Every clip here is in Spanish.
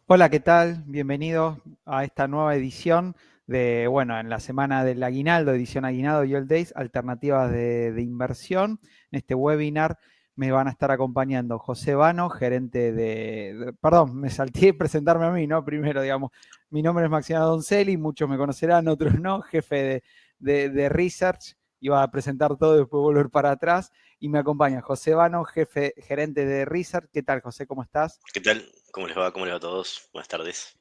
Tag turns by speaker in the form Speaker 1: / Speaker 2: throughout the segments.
Speaker 1: Hola, ¿qué tal? Bienvenidos a esta nueva edición de, bueno, en la semana del aguinaldo, edición aguinaldo y All Days, alternativas de inversión. En este webinar me van a estar acompañando José Vano, gerente perdón, me salté presentarme a mí, ¿no? Primero, digamos, mi nombre es Maximiliano Doncelli, muchos me conocerán, otros no, jefe de Research, iba a presentar todo y después volver para atrás. Y me acompaña José Vano, gerente de Research. ¿Qué tal, José? ¿Cómo estás?
Speaker 2: ¿Qué tal? ¿Cómo les va? ¿Cómo les va a todos? Buenas tardes.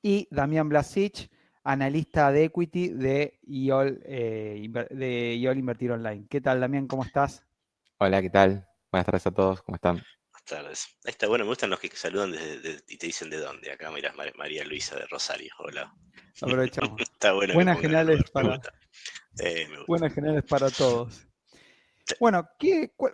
Speaker 1: Y Damián Blasic, analista de equity de IOL, de IOL Invertir Online. ¿Qué tal, Damián? ¿Cómo estás?
Speaker 3: Hola, ¿qué tal? Buenas tardes a todos, ¿cómo están?
Speaker 2: Buenas tardes. Ahí está, bueno, me gustan los que saludan y te dicen de dónde. Acá mirás María Luisa de Rosario. Hola.
Speaker 1: Aprovechamos.
Speaker 2: Está bueno que
Speaker 1: Buenas
Speaker 2: pongan el
Speaker 1: generales
Speaker 2: lugar. Me
Speaker 1: para,
Speaker 2: gusta. Me gusta.
Speaker 1: buenas generales para todos.
Speaker 2: Sí.
Speaker 1: Bueno,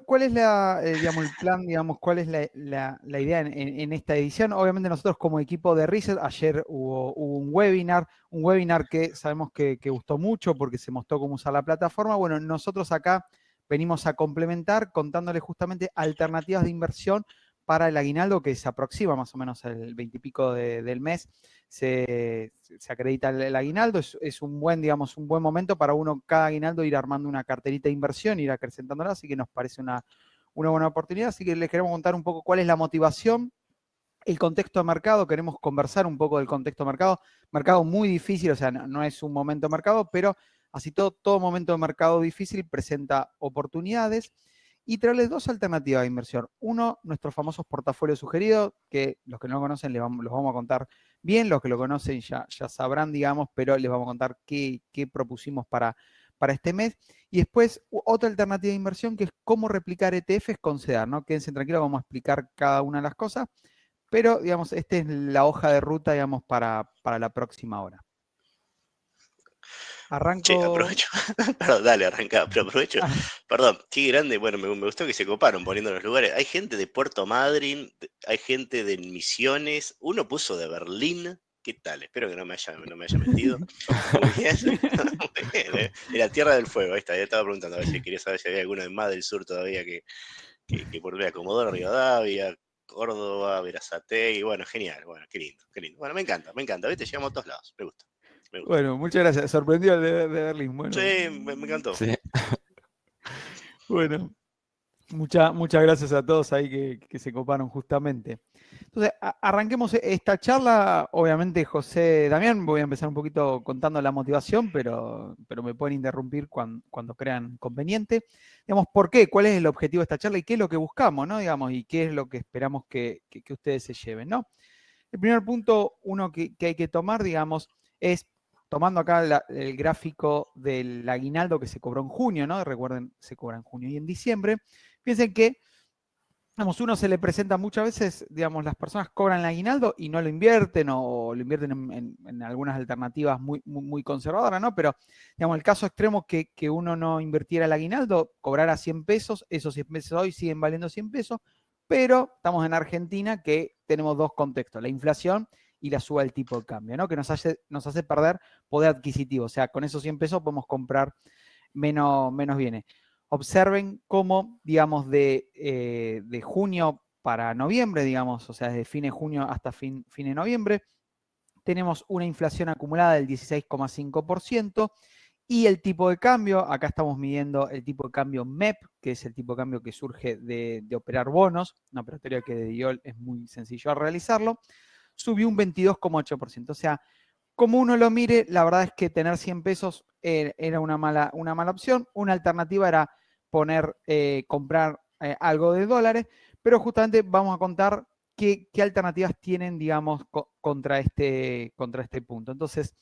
Speaker 1: ¿cuál es digamos, el plan, digamos, cuál es la idea en esta edición? Obviamente nosotros como equipo de Research, ayer hubo un webinar que sabemos que gustó mucho porque se mostró cómo usar la plataforma. Bueno, nosotros acá venimos a complementar contándoles justamente alternativas de inversión para el aguinaldo que se aproxima más o menos el 20 y pico del mes. Se acredita el aguinaldo, es un buen, digamos, un buen momento para uno cada aguinaldo ir armando una carterita de inversión, ir acrecentándola, así que nos parece una buena oportunidad. Así que les queremos contar un poco cuál es la motivación, el contexto de mercado, queremos conversar un poco del contexto de mercado muy difícil, o sea, no es un momento de mercado, pero así todo momento de mercado difícil presenta oportunidades y traerles dos alternativas de inversión. Uno, nuestros famosos portafolios sugeridos, que los que no lo conocen los vamos a contar bien, los que lo conocen ya sabrán, digamos, pero les vamos a contar qué propusimos para este mes. Y después, otra alternativa de inversión que es cómo replicar ETFs con CEDAR, ¿no? Quédense tranquilos, vamos a explicar cada una de las cosas. Pero, digamos, esta es la hoja de ruta, digamos, para la próxima hora.
Speaker 2: Che,
Speaker 1: Arranco.
Speaker 2: aprovecho. Perdón, dale, arranca, pero aprovecho. Perdón, qué grande. Bueno, me gustó que se coparon poniendo los lugares. Hay gente de Puerto Madryn, hay gente de Misiones. Uno puso de Berlín. ¿Qué tal? Espero que no me haya mentido. Muy bien. Muy bien, ¿eh? De la Tierra del Fuego, ahí está. Ya estaba preguntando a ver si quería saber si había alguno de más del sur todavía que por ver Comodoro Rivadavia, Córdoba, Berazategui. Bueno, genial. Bueno, qué lindo, qué lindo. Bueno, me encanta, me encanta. ¿Viste? Llegamos a todos lados. Me gusta, me gusta.
Speaker 1: Bueno, muchas gracias. Sorprendió el de Berlín.
Speaker 2: Sí,
Speaker 1: Bueno,
Speaker 2: me encantó.
Speaker 3: Sí,
Speaker 1: bueno. Muchas gracias a todos ahí que se coparon justamente. Entonces, arranquemos esta charla. Obviamente, José Damián, voy a empezar un poquito contando la motivación, pero me pueden interrumpir cuando crean conveniente. Digamos, ¿por qué? ¿Cuál es el objetivo de esta charla y qué es lo que buscamos, ¿no? Digamos, y qué es lo que esperamos que ustedes se lleven, ¿no? El primer punto, uno que hay que tomar, digamos, es tomando acá el gráfico del aguinaldo que se cobró en junio, ¿no? Recuerden, se cobra en junio y en diciembre. Piensen que, digamos, uno se le presenta muchas veces, digamos, las personas cobran el aguinaldo y no lo invierten o lo invierten en algunas alternativas muy conservadoras, ¿no? Pero, digamos, el caso extremo que uno no invirtiera el aguinaldo, cobrara 100 pesos, esos 100 pesos hoy siguen valiendo 100 pesos, pero estamos en Argentina que tenemos dos contextos, la inflación y la suba del tipo de cambio, ¿no? Que nos hace perder poder adquisitivo. O sea, con esos 100 pesos podemos comprar menos bienes. Observen cómo, digamos, de junio para noviembre, digamos, o sea, desde fin de junio hasta fin de noviembre, tenemos una inflación acumulada del 16,5% y el tipo de cambio, acá estamos midiendo el tipo de cambio MEP, que es el tipo de cambio que surge de operar bonos, una operatoria que de DIOL es muy sencillo realizarlo, subió un 22,8%. O sea, como uno lo mire, la verdad es que tener 100 pesos era una mala opción. Una alternativa era comprar algo de dólares, pero justamente vamos a contar qué alternativas tienen, digamos, contra este punto. Entonces,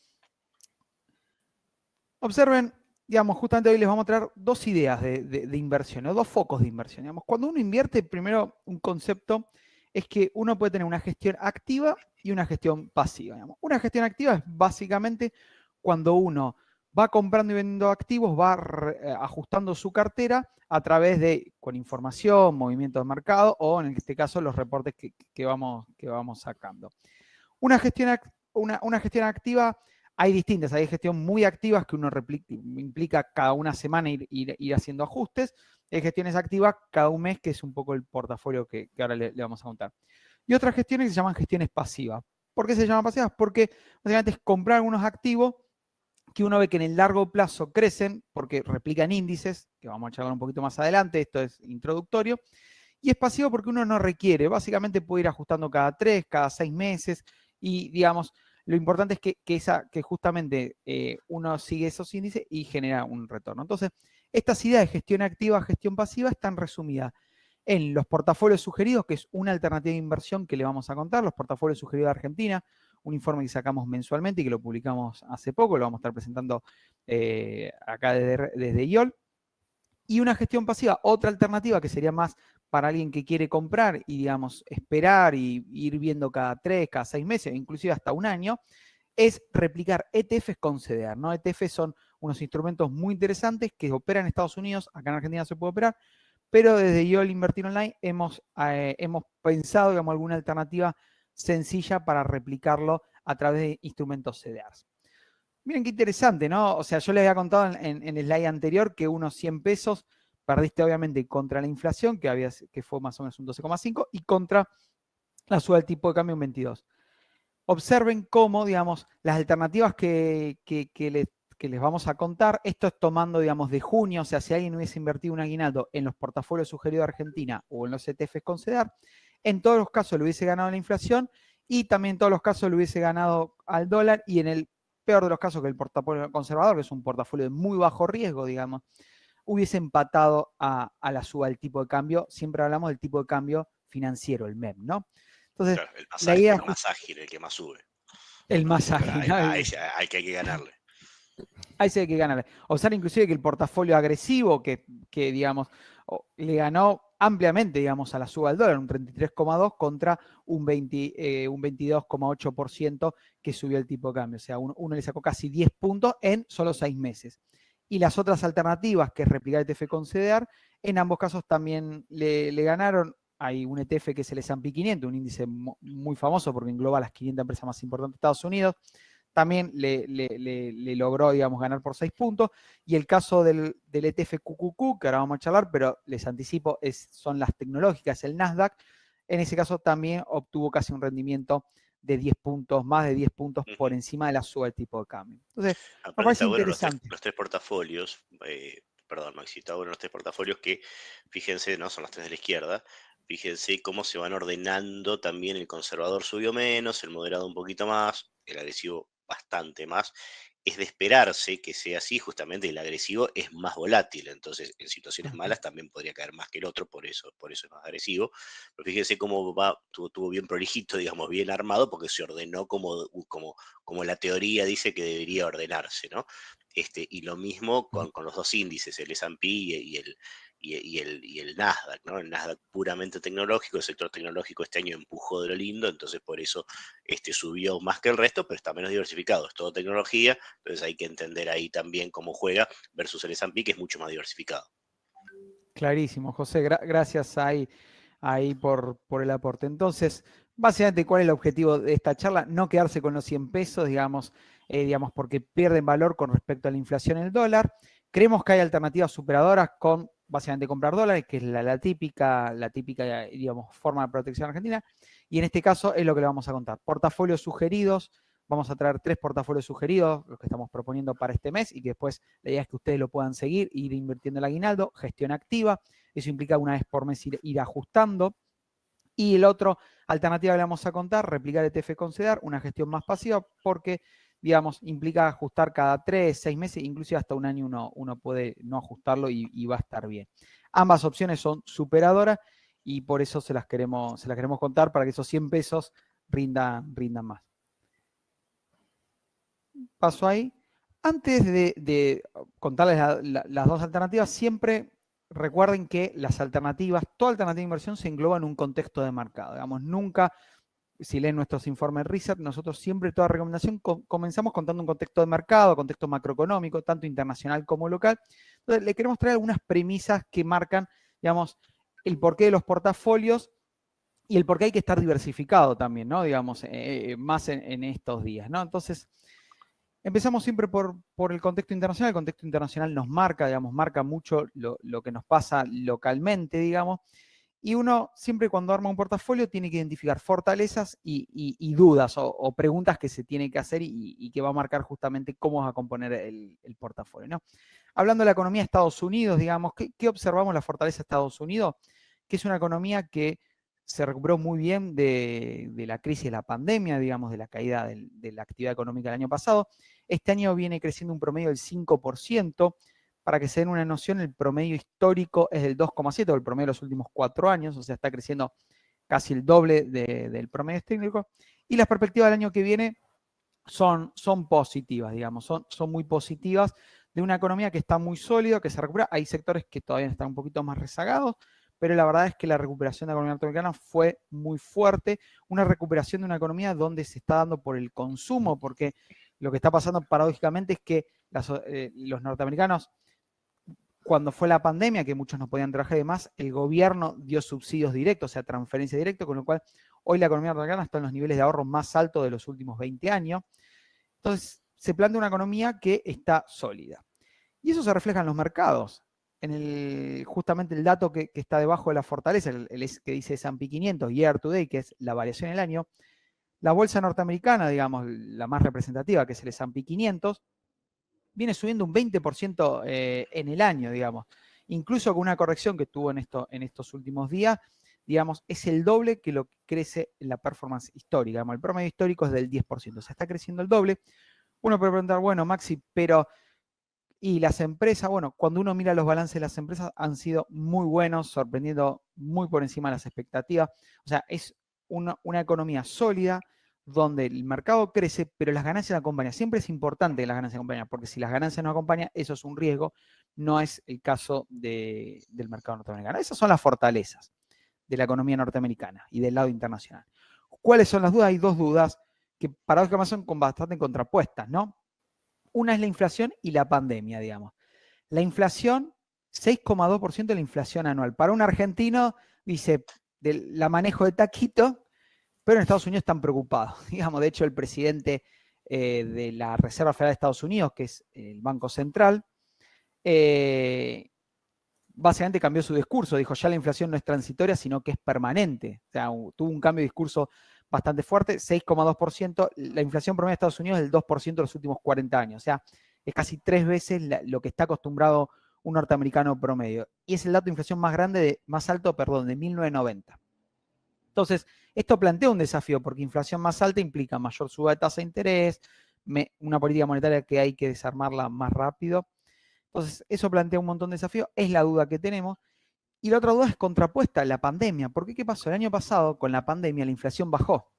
Speaker 1: observen, digamos, justamente hoy les vamos a traer dos ideas de inversión, o dos focos de inversión. Digamos, cuando uno invierte, primero un concepto es que uno puede tener una gestión activa y una gestión pasiva. Digamos. Una gestión activa es básicamente cuando uno va comprando y vendiendo activos, va ajustando su cartera a través con información, movimientos de mercado o en este caso los reportes que vamos sacando. Una gestión, una gestión activa, hay distintas, hay gestión muy activas que uno implica cada una semana ir haciendo ajustes, hay gestiones activas cada un mes, que es un poco el portafolio que ahora le vamos a contar. y otras gestiones que se llaman gestiones pasivas. ¿Por qué se llaman pasivas? Porque básicamente es comprar algunos activos que uno ve que en el largo plazo crecen porque replican índices, que vamos a charlar un poquito más adelante, esto es introductorio, y es pasivo porque uno no requiere, básicamente puede ir ajustando cada 3, cada 6 meses, y digamos, lo importante es que justamente uno sigue esos índices y genera un retorno. Entonces, estas ideas de gestión activa, gestión pasiva están resumidas en los portafolios sugeridos, que es una alternativa de inversión que le vamos a contar, los portafolios sugeridos de Argentina, un informe que sacamos mensualmente y que lo publicamos hace poco, lo vamos a estar presentando acá desde IOL. Y una gestión pasiva, otra alternativa que sería más para alguien que quiere comprar y, digamos, esperar y ir viendo cada 3, cada 6 meses, inclusive hasta un año, es replicar ETFs con CDR, ¿no? ETFs son unos instrumentos muy interesantes que operan en Estados Unidos, acá en Argentina se puede operar, pero desde IOL Invertir Online hemos pensado, digamos, alguna alternativa sencilla para replicarlo a través de instrumentos CDRs. Miren qué interesante, ¿no? O sea, yo les había contado en el slide anterior que unos 100 pesos perdiste obviamente contra la inflación, que fue más o menos un 12,5, y contra la suba del tipo de cambio un 22. Observen cómo, digamos, las alternativas que les vamos a contar, esto es tomando, digamos, de junio, o sea, si alguien hubiese invertido un aguinaldo en los portafolios sugeridos de Argentina o en los ETFs con CEDAR, en todos los casos le hubiese ganado la inflación y también en todos los casos le hubiese ganado al dólar, y en el peor de los casos, que el portafolio conservador, que es un portafolio de muy bajo riesgo, digamos, hubiese empatado a la suba del tipo de cambio. Siempre hablamos del tipo de cambio financiero, el MEP, ¿no? Entonces,
Speaker 2: claro,
Speaker 1: la idea
Speaker 2: el más ágil, el que más sube.
Speaker 1: El más ágil.
Speaker 2: Hay que ganarle.
Speaker 1: Ahí sí hay que ganarle. Observar inclusive que el portafolio agresivo, que digamos, le ganó ampliamente, digamos, a la suba del dólar, un 33,2 contra un 22,8% que subió el tipo de cambio. O sea, uno le sacó casi 10 puntos en solo 6 meses. Y las otras alternativas, que es replicar ETF con CDR, en ambos casos también le ganaron. Hay un ETF que es el S&P 500, un índice muy famoso porque engloba las 500 empresas más importantes de Estados Unidos. También le logró, digamos, ganar por 6 puntos. Y el caso del ETF QQQ, que ahora vamos a charlar, pero les anticipo, son las tecnológicas, el Nasdaq. En ese caso también obtuvo casi un rendimiento de 10 puntos, más de 10 puntos por encima de la suba del tipo de cambio. Entonces, me parece interesante.
Speaker 2: Los tres portafolios, perdón, Maxi, está bueno los tres portafolios que, fíjense, no son los tres de la izquierda. Fíjense cómo se van ordenando también. El conservador subió menos, el moderado un poquito más, el agresivo bastante más. Es de esperarse que sea así, justamente el agresivo es más volátil, entonces en situaciones malas también podría caer más que el otro, por eso es más agresivo. Pero fíjense cómo tuvo bien prolijito, digamos, bien armado, porque se ordenó como la teoría dice que debería ordenarse, ¿no? Y lo mismo con los dos índices, el S&P y el Nasdaq, ¿no? El Nasdaq puramente tecnológico, el sector tecnológico este año empujó de lo lindo, entonces por eso subió más que el resto, pero está menos diversificado, es todo tecnología, entonces hay que entender ahí también cómo juega versus el S&P, que es mucho más diversificado.
Speaker 1: Clarísimo, José, gracias ahí por el aporte. Entonces, básicamente, ¿cuál es el objetivo de esta charla? No quedarse con los 100 pesos, digamos, porque pierden valor con respecto a la inflación en el dólar. Creemos que hay alternativas superadoras con, básicamente, comprar dólares, que es la típica, digamos, forma de protección argentina. Y en este caso es lo que le vamos a contar. Portafolios sugeridos. Vamos a traer 3 portafolios sugeridos, los que estamos proponiendo para este mes, y que después la idea es que ustedes lo puedan seguir, ir invirtiendo el aguinaldo. Gestión activa, eso implica una vez por mes ir ajustando. Y el otro, alternativa que le vamos a contar, replicar ETF con CEDAR, una gestión más pasiva, porque, digamos, implica ajustar cada 3, 6 meses, inclusive hasta un año uno puede no ajustarlo y va a estar bien. Ambas opciones son superadoras y por eso se las queremos contar, para que esos 100 pesos rindan más. Paso ahí. Antes de contarles las dos alternativas, siempre recuerden que las alternativas, toda alternativa de inversión se engloba en un contexto de mercado. Digamos, nunca, si leen nuestros informes research, nosotros siempre toda recomendación comenzamos contando un contexto de mercado, contexto macroeconómico, tanto internacional como local. Entonces, le queremos traer algunas premisas que marcan, digamos, el porqué de los portafolios y el porqué hay que estar diversificado también, ¿no? Digamos, más en estos días, ¿no? Entonces, empezamos siempre por el contexto internacional. El contexto internacional nos marca, digamos, marca mucho lo que nos pasa localmente, digamos. Y uno siempre cuando arma un portafolio tiene que identificar fortalezas y dudas o preguntas que se tiene que hacer y que va a marcar justamente cómo va a componer el portafolio, ¿no? Hablando de la economía de Estados Unidos, digamos, ¿qué observamos la fortaleza de Estados Unidos? Que es una economía que se recuperó muy bien de la crisis de la pandemia, digamos, de la caída de la actividad económica el año pasado. Este año viene creciendo un promedio del 5%. Para que se den una noción, el promedio histórico es del 2,7, o el promedio de los últimos 4 años, o sea, está creciendo casi el doble del promedio histórico. Y las perspectivas del año que viene son positivas, digamos, son muy positivas, de una economía que está muy sólida, que se recupera. Hay sectores que todavía están un poquito más rezagados, pero la verdad es que la recuperación de la economía norteamericana fue muy fuerte, una recuperación de una economía donde se está dando por el consumo, porque lo que está pasando paradójicamente es que los norteamericanos, cuando fue la pandemia, que muchos no podían trabajar y demás, el gobierno dio subsidios directos, o sea, transferencia directa, con lo cual hoy la economía norteamericana está en los niveles de ahorro más altos de los últimos 20 años. Entonces, se plantea una economía que está sólida. Y eso se refleja en los mercados. Justamente el dato que está debajo de la fortaleza, que dice S&P 500 year to date, que es la variación en el año, la bolsa norteamericana, digamos, la más representativa, que es el S&P 500, viene subiendo un 20% en el año, digamos. Incluso con una corrección que tuvo en estos últimos días, digamos, es el doble que lo que crece en la performance histórica. Digamos, el promedio histórico es del 10%, o sea, está creciendo el doble. Uno puede preguntar, bueno, Maxi, pero y las empresas, bueno, cuando uno mira los balances de las empresas han sido muy buenos, sorprendiendo muy por encima de las expectativas. O sea, es una economía sólida donde el mercado crece, pero las ganancias no acompañan. Siempre es importante que las ganancias acompañen, porque si las ganancias no acompañan, eso es un riesgo. No es el caso del mercado norteamericano. Esas son las fortalezas de la economía norteamericana y del lado internacional. ¿Cuáles son las dudas? Hay dos dudas que paradójicamente son bastante contrapuestas, ¿no? Una es la inflación y la pandemia, digamos. La inflación, 6,2% de la inflación anual. Para un argentino, dice, la manejo de taquito, pero en Estados Unidos están preocupados. Digamos, de hecho, el presidente de la Reserva Federal de Estados Unidos, que es el Banco Central, básicamente cambió su discurso. Dijo, ya la inflación no es transitoria, sino que es permanente. O sea, tuvo un cambio de discurso bastante fuerte, 6,2%. La inflación promedio de Estados Unidos es del 2% de los últimos 40 años. O sea, es casi 3 veces lo que está acostumbrado un norteamericano promedio. Y es el dato de inflación más alto de 1990. Entonces, esto plantea un desafío, porque inflación más alta implica mayor suba de tasa de interés, una política monetaria que hay que desarmarla más rápido. Entonces, eso plantea un montón de desafíos, es la duda que tenemos. Y la otra duda es contrapuesta, la pandemia. ¿Por qué? ¿Qué pasó? El año pasado, con la pandemia, la inflación bajó.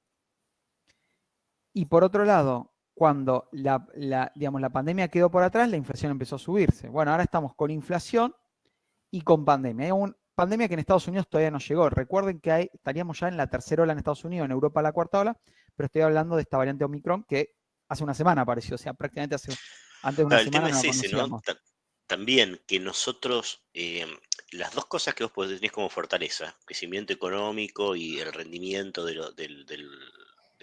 Speaker 1: Y por otro lado, cuando digamos, la pandemia quedó por atrás, la inflación empezó a subirse. Bueno, ahora estamos con inflación y con pandemia. Hay una pandemia que en Estados Unidos todavía no llegó. Recuerden que estaríamos ya en la tercera ola en Estados Unidos, en Europa la cuarta ola, pero estoy hablando de esta variante Omicron que hace una semana apareció, o sea, prácticamente antes de una
Speaker 2: El
Speaker 1: semana
Speaker 2: tema
Speaker 1: no
Speaker 2: es
Speaker 1: la
Speaker 2: ese, ¿no?
Speaker 1: conocíamos.
Speaker 2: También que nosotros, las dos cosas que vos tenés como fortaleza, crecimiento económico y el rendimiento de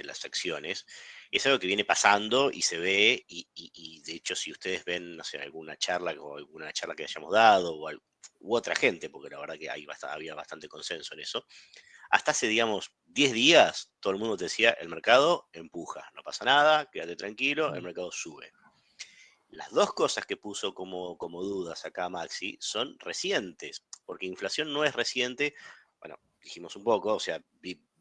Speaker 2: las acciones, es algo que viene pasando y se ve, y de hecho si ustedes ven, no sé, alguna charla que hayamos dado, u otra gente, porque la verdad que había bastante consenso en eso, hasta hace, digamos, 10 días, todo el mundo te decía, el mercado empuja, no pasa nada, quédate tranquilo, el mercado sube. Las dos cosas que puso como dudas acá Maxi son recientes, porque inflación no es reciente, bueno, dijimos un poco, o sea,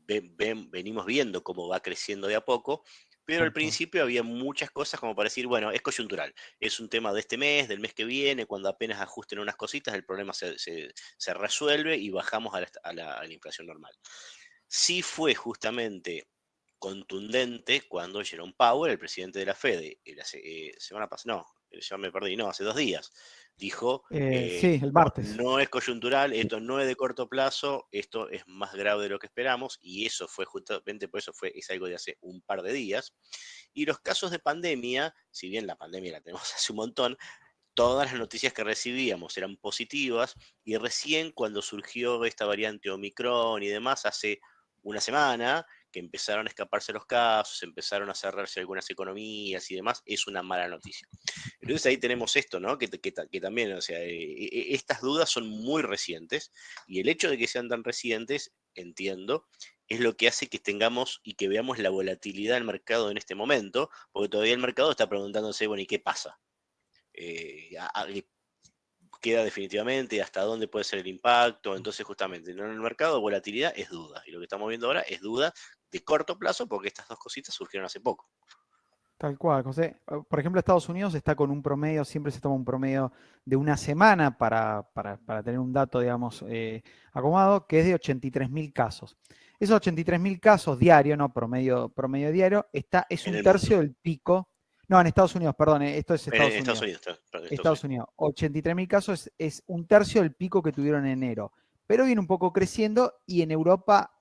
Speaker 2: venimos viendo cómo va creciendo de a poco, pero al principio había muchas cosas como para decir, bueno, es coyuntural, es un tema de este mes, del mes que viene, cuando apenas ajusten unas cositas, el problema se resuelve y bajamos a la inflación normal. Sí fue justamente contundente cuando Jerome Powell, el presidente de la Fed, semana pasada, no, ya me perdí, no, hace 2 días, dijo,
Speaker 1: Sí, el
Speaker 2: no,
Speaker 1: martes.
Speaker 2: no es coyuntural, esto no es de corto plazo, esto es más grave de lo que esperamos, y eso fue justamente, por eso es algo de hace un par de días. Y los casos de pandemia, si bien la pandemia la tenemos hace un montón, todas las noticias que recibíamos eran positivas, y recién cuando surgió esta variante Omicron y demás, hace una semana, que empezaron a escaparse los casos, empezaron a cerrarse algunas economías y demás, es una mala noticia. Entonces ahí tenemos esto, ¿no? Que también, o sea, estas dudas son muy recientes y el hecho de que sean tan recientes, entiendo, es lo que hace que tengamos y que veamos la volatilidad del mercado en este momento, porque todavía el mercado está preguntándose, bueno, ¿y qué pasa? Queda definitivamente, hasta dónde puede ser el impacto. Entonces, justamente, en el mercado, volatilidad es duda. Y lo que estamos viendo ahora es duda de corto plazo, porque estas dos cositas surgieron hace poco.
Speaker 1: Tal cual, José. Por ejemplo, Estados Unidos está con un promedio, siempre se toma un promedio de una semana para tener un dato, digamos, acomodado, que es de 83.000 casos. Esos 83.000 casos diarios, no promedio diario, es
Speaker 2: En
Speaker 1: un
Speaker 2: el
Speaker 1: tercio
Speaker 2: mundo.
Speaker 1: del pico. No, en Estados Unidos, perdón, esto es
Speaker 2: En
Speaker 1: Estados
Speaker 2: Estados
Speaker 1: Unidos.
Speaker 2: Unidos, perdón,
Speaker 1: Estados Unidos. 83.000 casos es un tercio del pico que tuvieron en enero. Pero viene un poco creciendo y en Europa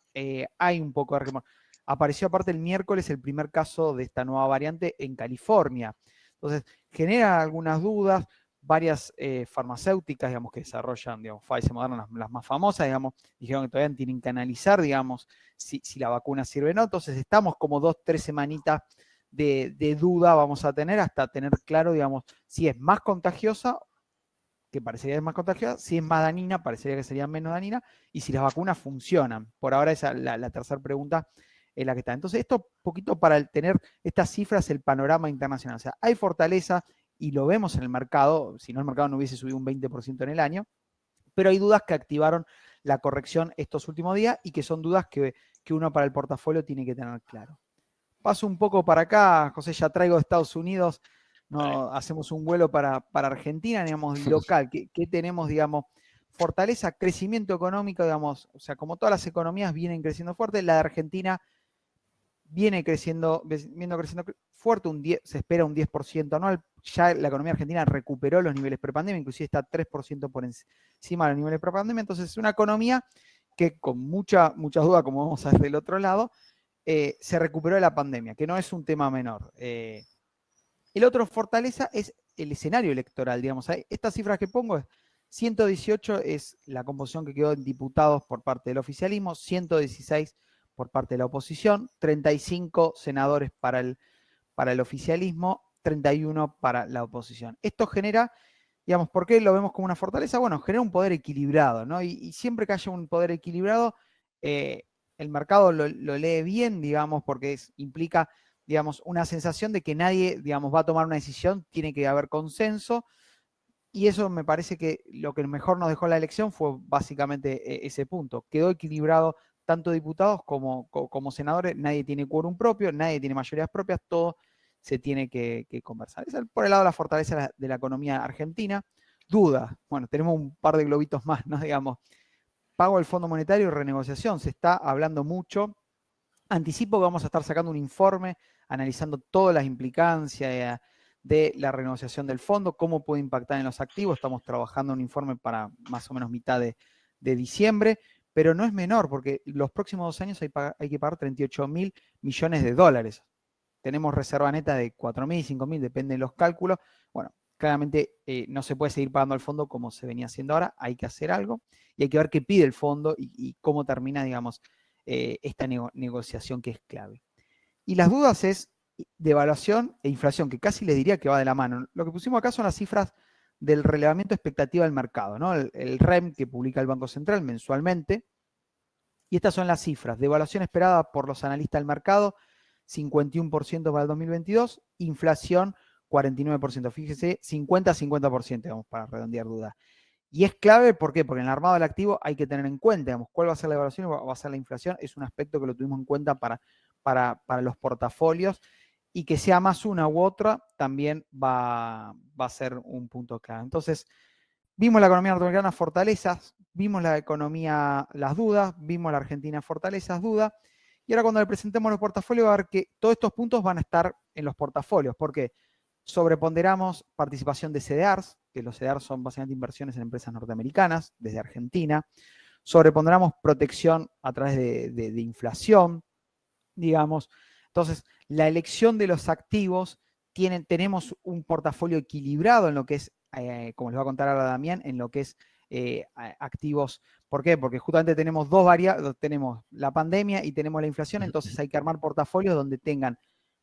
Speaker 1: hay un poco de remoto. Apareció aparte el miércoles el primer caso de esta nueva variante en California. Entonces, genera algunas dudas. Varias farmacéuticas, digamos, que desarrollan, digamos, Pfizer, Moderna, las más famosas, digamos, dijeron que todavía tienen que analizar, digamos, si la vacuna sirve o no. Entonces, estamos como 2-3 semanitas de duda vamos a tener hasta tener claro, digamos, si es más contagiosa, que parecería que es más contagiosa, si es más dañina, parecería que sería menos dañina, y si las vacunas funcionan. Por ahora esa la tercera pregunta es la que está. Entonces, esto un poquito para tener estas cifras, el panorama internacional. O sea, hay fortaleza y lo vemos en el mercado, si no el mercado no hubiese subido un 20% en el año, pero hay dudas que activaron la corrección estos últimos días y que son dudas que uno para el portafolio tiene que tener claro. Paso un poco para acá, José, ya traigo de Estados Unidos, no, hacemos un vuelo para Argentina, digamos, local. ¿Qué tenemos, digamos? Fortaleza, crecimiento económico, digamos, o sea, como todas las economías vienen creciendo fuerte, la de Argentina viene creciendo fuerte, se espera un 10% anual. Ya la economía argentina recuperó los niveles prepandemia, inclusive está 3% por encima de los niveles prepandemia. Entonces, es una economía que con muchas dudas, como vamos a ver del otro lado, se recuperó de la pandemia, que no es un tema menor. El otro fortaleza es el escenario electoral, digamos. Estas cifras que pongo es 118 es la composición que quedó en diputados por parte del oficialismo, 116 por parte de la oposición, 35 senadores para el oficialismo, 31 para la oposición. Esto genera, digamos, ¿por qué lo vemos como una fortaleza? Bueno, genera un poder equilibrado, ¿no? Y siempre que haya un poder equilibrado, el mercado lo lee bien, digamos, porque implica, digamos, una sensación de que nadie, digamos, va a tomar una decisión, tiene que haber consenso, y eso me parece que lo que mejor nos dejó la elección fue básicamente ese punto. Quedó equilibrado tanto diputados como senadores, nadie tiene quórum propio, nadie tiene mayorías propias, todo se tiene que conversar. Esa es por el lado de la fortaleza de la economía argentina. Dudas, bueno, tenemos un par de globitos más, ¿no? Digamos, pago del Fondo Monetario y renegociación, se está hablando mucho. Anticipo que vamos a estar sacando un informe analizando todas las implicancias de la renegociación del fondo, cómo puede impactar en los activos. Estamos trabajando en un informe para más o menos mitad de diciembre, pero no es menor porque los próximos 2 años hay que pagar 38.000 millones de dólares. Tenemos reserva neta de 4.000, 5.000, depende de los cálculos. Bueno, claramente no se puede seguir pagando al fondo como se venía haciendo ahora, hay que hacer algo y hay que ver qué pide el fondo y cómo termina, digamos, esta negociación que es clave. Y las dudas es devaluación e inflación, que casi les diría que va de la mano. Lo que pusimos acá son las cifras del relevamiento expectativa del mercado, ¿no? El REM que publica el Banco Central mensualmente. Y estas son las cifras. Devaluación esperada por los analistas del mercado, 51% para el 2022. Inflación, 49%. Fíjese, 50-50%, vamos, para redondear dudas. Y es clave, ¿por qué? Porque en el armado del activo hay que tener en cuenta, digamos, cuál va a ser la evaluación y va a ser la inflación. Es un aspecto que lo tuvimos en cuenta para los portafolios y que sea más una u otra también va a ser un punto clave. Entonces, vimos la economía norteamericana fortalezas, vimos la economía las dudas, vimos la Argentina fortalezas, dudas, y ahora cuando le presentemos los portafolios va a ver que todos estos puntos van a estar en los portafolios. ¿Por qué? Sobreponderamos participación de CDRs, que los CDRs son básicamente inversiones en empresas norteamericanas, desde Argentina. Sobreponderamos protección a través de inflación, digamos. Entonces, la elección de los activos, tenemos un portafolio equilibrado en lo que es, como les va a contar ahora Damián, en lo que es activos ¿Por qué? Porque justamente tenemos dos variables, tenemos la pandemia y tenemos la inflación, entonces hay que armar portafolios donde tengan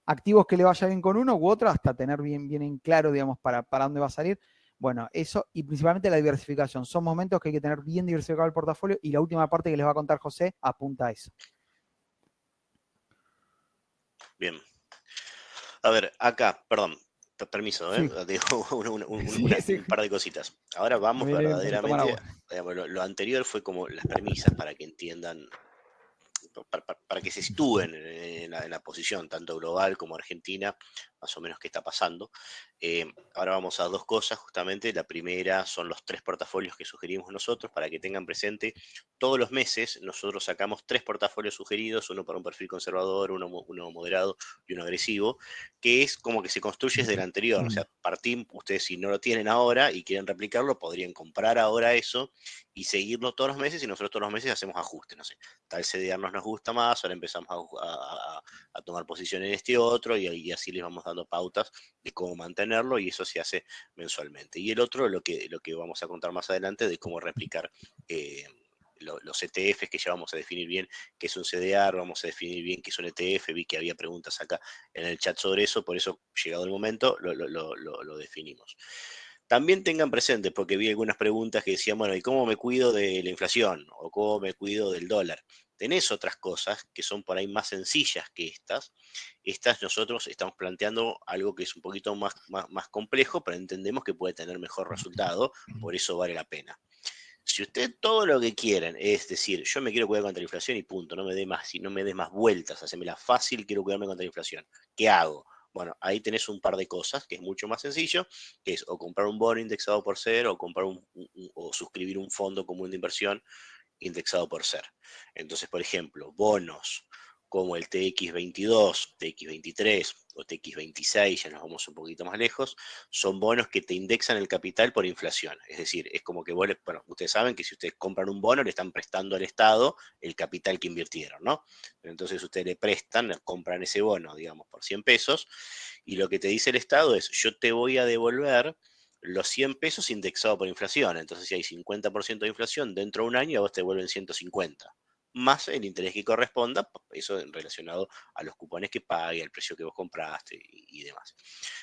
Speaker 1: activos que le vaya bien con uno u otro, hasta tener bien en claro, digamos, para dónde va a salir. Bueno, eso y principalmente la diversificación. Son momentos que hay que tener bien diversificado el portafolio y la última parte que les va a contar José apunta a eso.
Speaker 2: Bien. A ver, acá, perdón, permiso,
Speaker 1: Sí.
Speaker 2: digo
Speaker 1: Sí.
Speaker 2: un par de cositas. Ahora vamos
Speaker 1: Viene bien para tomar
Speaker 2: verdaderamente,
Speaker 1: agua.
Speaker 2: digamos, lo anterior fue como las premisas para que entiendan, para que se sitúen en la posición, tanto global como Argentina, más o menos qué está pasando. Ahora vamos a dos cosas, justamente. La primera son los 3 portafolios que sugerimos nosotros, para que tengan presente. Todos los meses nosotros sacamos 3 portafolios sugeridos, uno para un perfil conservador, uno moderado y uno agresivo, que es como que se construye desde el anterior. O sea, ustedes si no lo tienen ahora y quieren replicarlo, podrían comprar ahora eso y seguirlo todos los meses, y nosotros todos los meses hacemos ajustes, no sé, tal CDR nos gusta más, ahora empezamos a tomar posición en este otro, y así les vamos dando pautas de cómo mantenerlo, y eso se hace mensualmente. Y el otro, lo que vamos a contar más adelante, de cómo replicar los ETFs, que ya vamos a definir bien qué es un CDR, vamos a definir bien qué es un ETF. Vi que había preguntas acá en el chat sobre eso, por eso, llegado el momento, lo definimos. También tengan presente, porque vi algunas preguntas que decían, bueno, ¿y cómo me cuido de la inflación? ¿O cómo me cuido del dólar? Tenés otras cosas que son por ahí más sencillas que estas. Estas nosotros estamos planteando algo que es un poquito más complejo, pero entendemos que puede tener mejor resultado, por eso vale la pena. Si usted todo lo que quieren es decir, yo me quiero cuidar contra la inflación y punto, no me dé más vueltas, hacémela fácil, quiero cuidarme contra la inflación, ¿qué hago? Bueno, ahí tenés un par de cosas que es mucho más sencillo, que es o comprar un bono indexado por SER, o comprar o suscribir un fondo común de inversión indexado por SER. Entonces, por ejemplo, bonos como el TX22, TX23 o TX26, ya nos vamos un poquito más lejos, son bonos que te indexan el capital por inflación. Es decir, es como que bueno, ustedes saben que si ustedes compran un bono, le están prestando al Estado el capital que invirtieron, ¿no? Entonces ustedes le prestan, compran ese bono, digamos, por 100 pesos, y lo que te dice el Estado es, yo te voy a devolver los 100 pesos indexado por inflación. Entonces, si hay 50% de inflación dentro de un año, a vos te devuelven 150, más el interés que corresponda, eso relacionado a los cupones que pague, al precio que vos compraste y demás.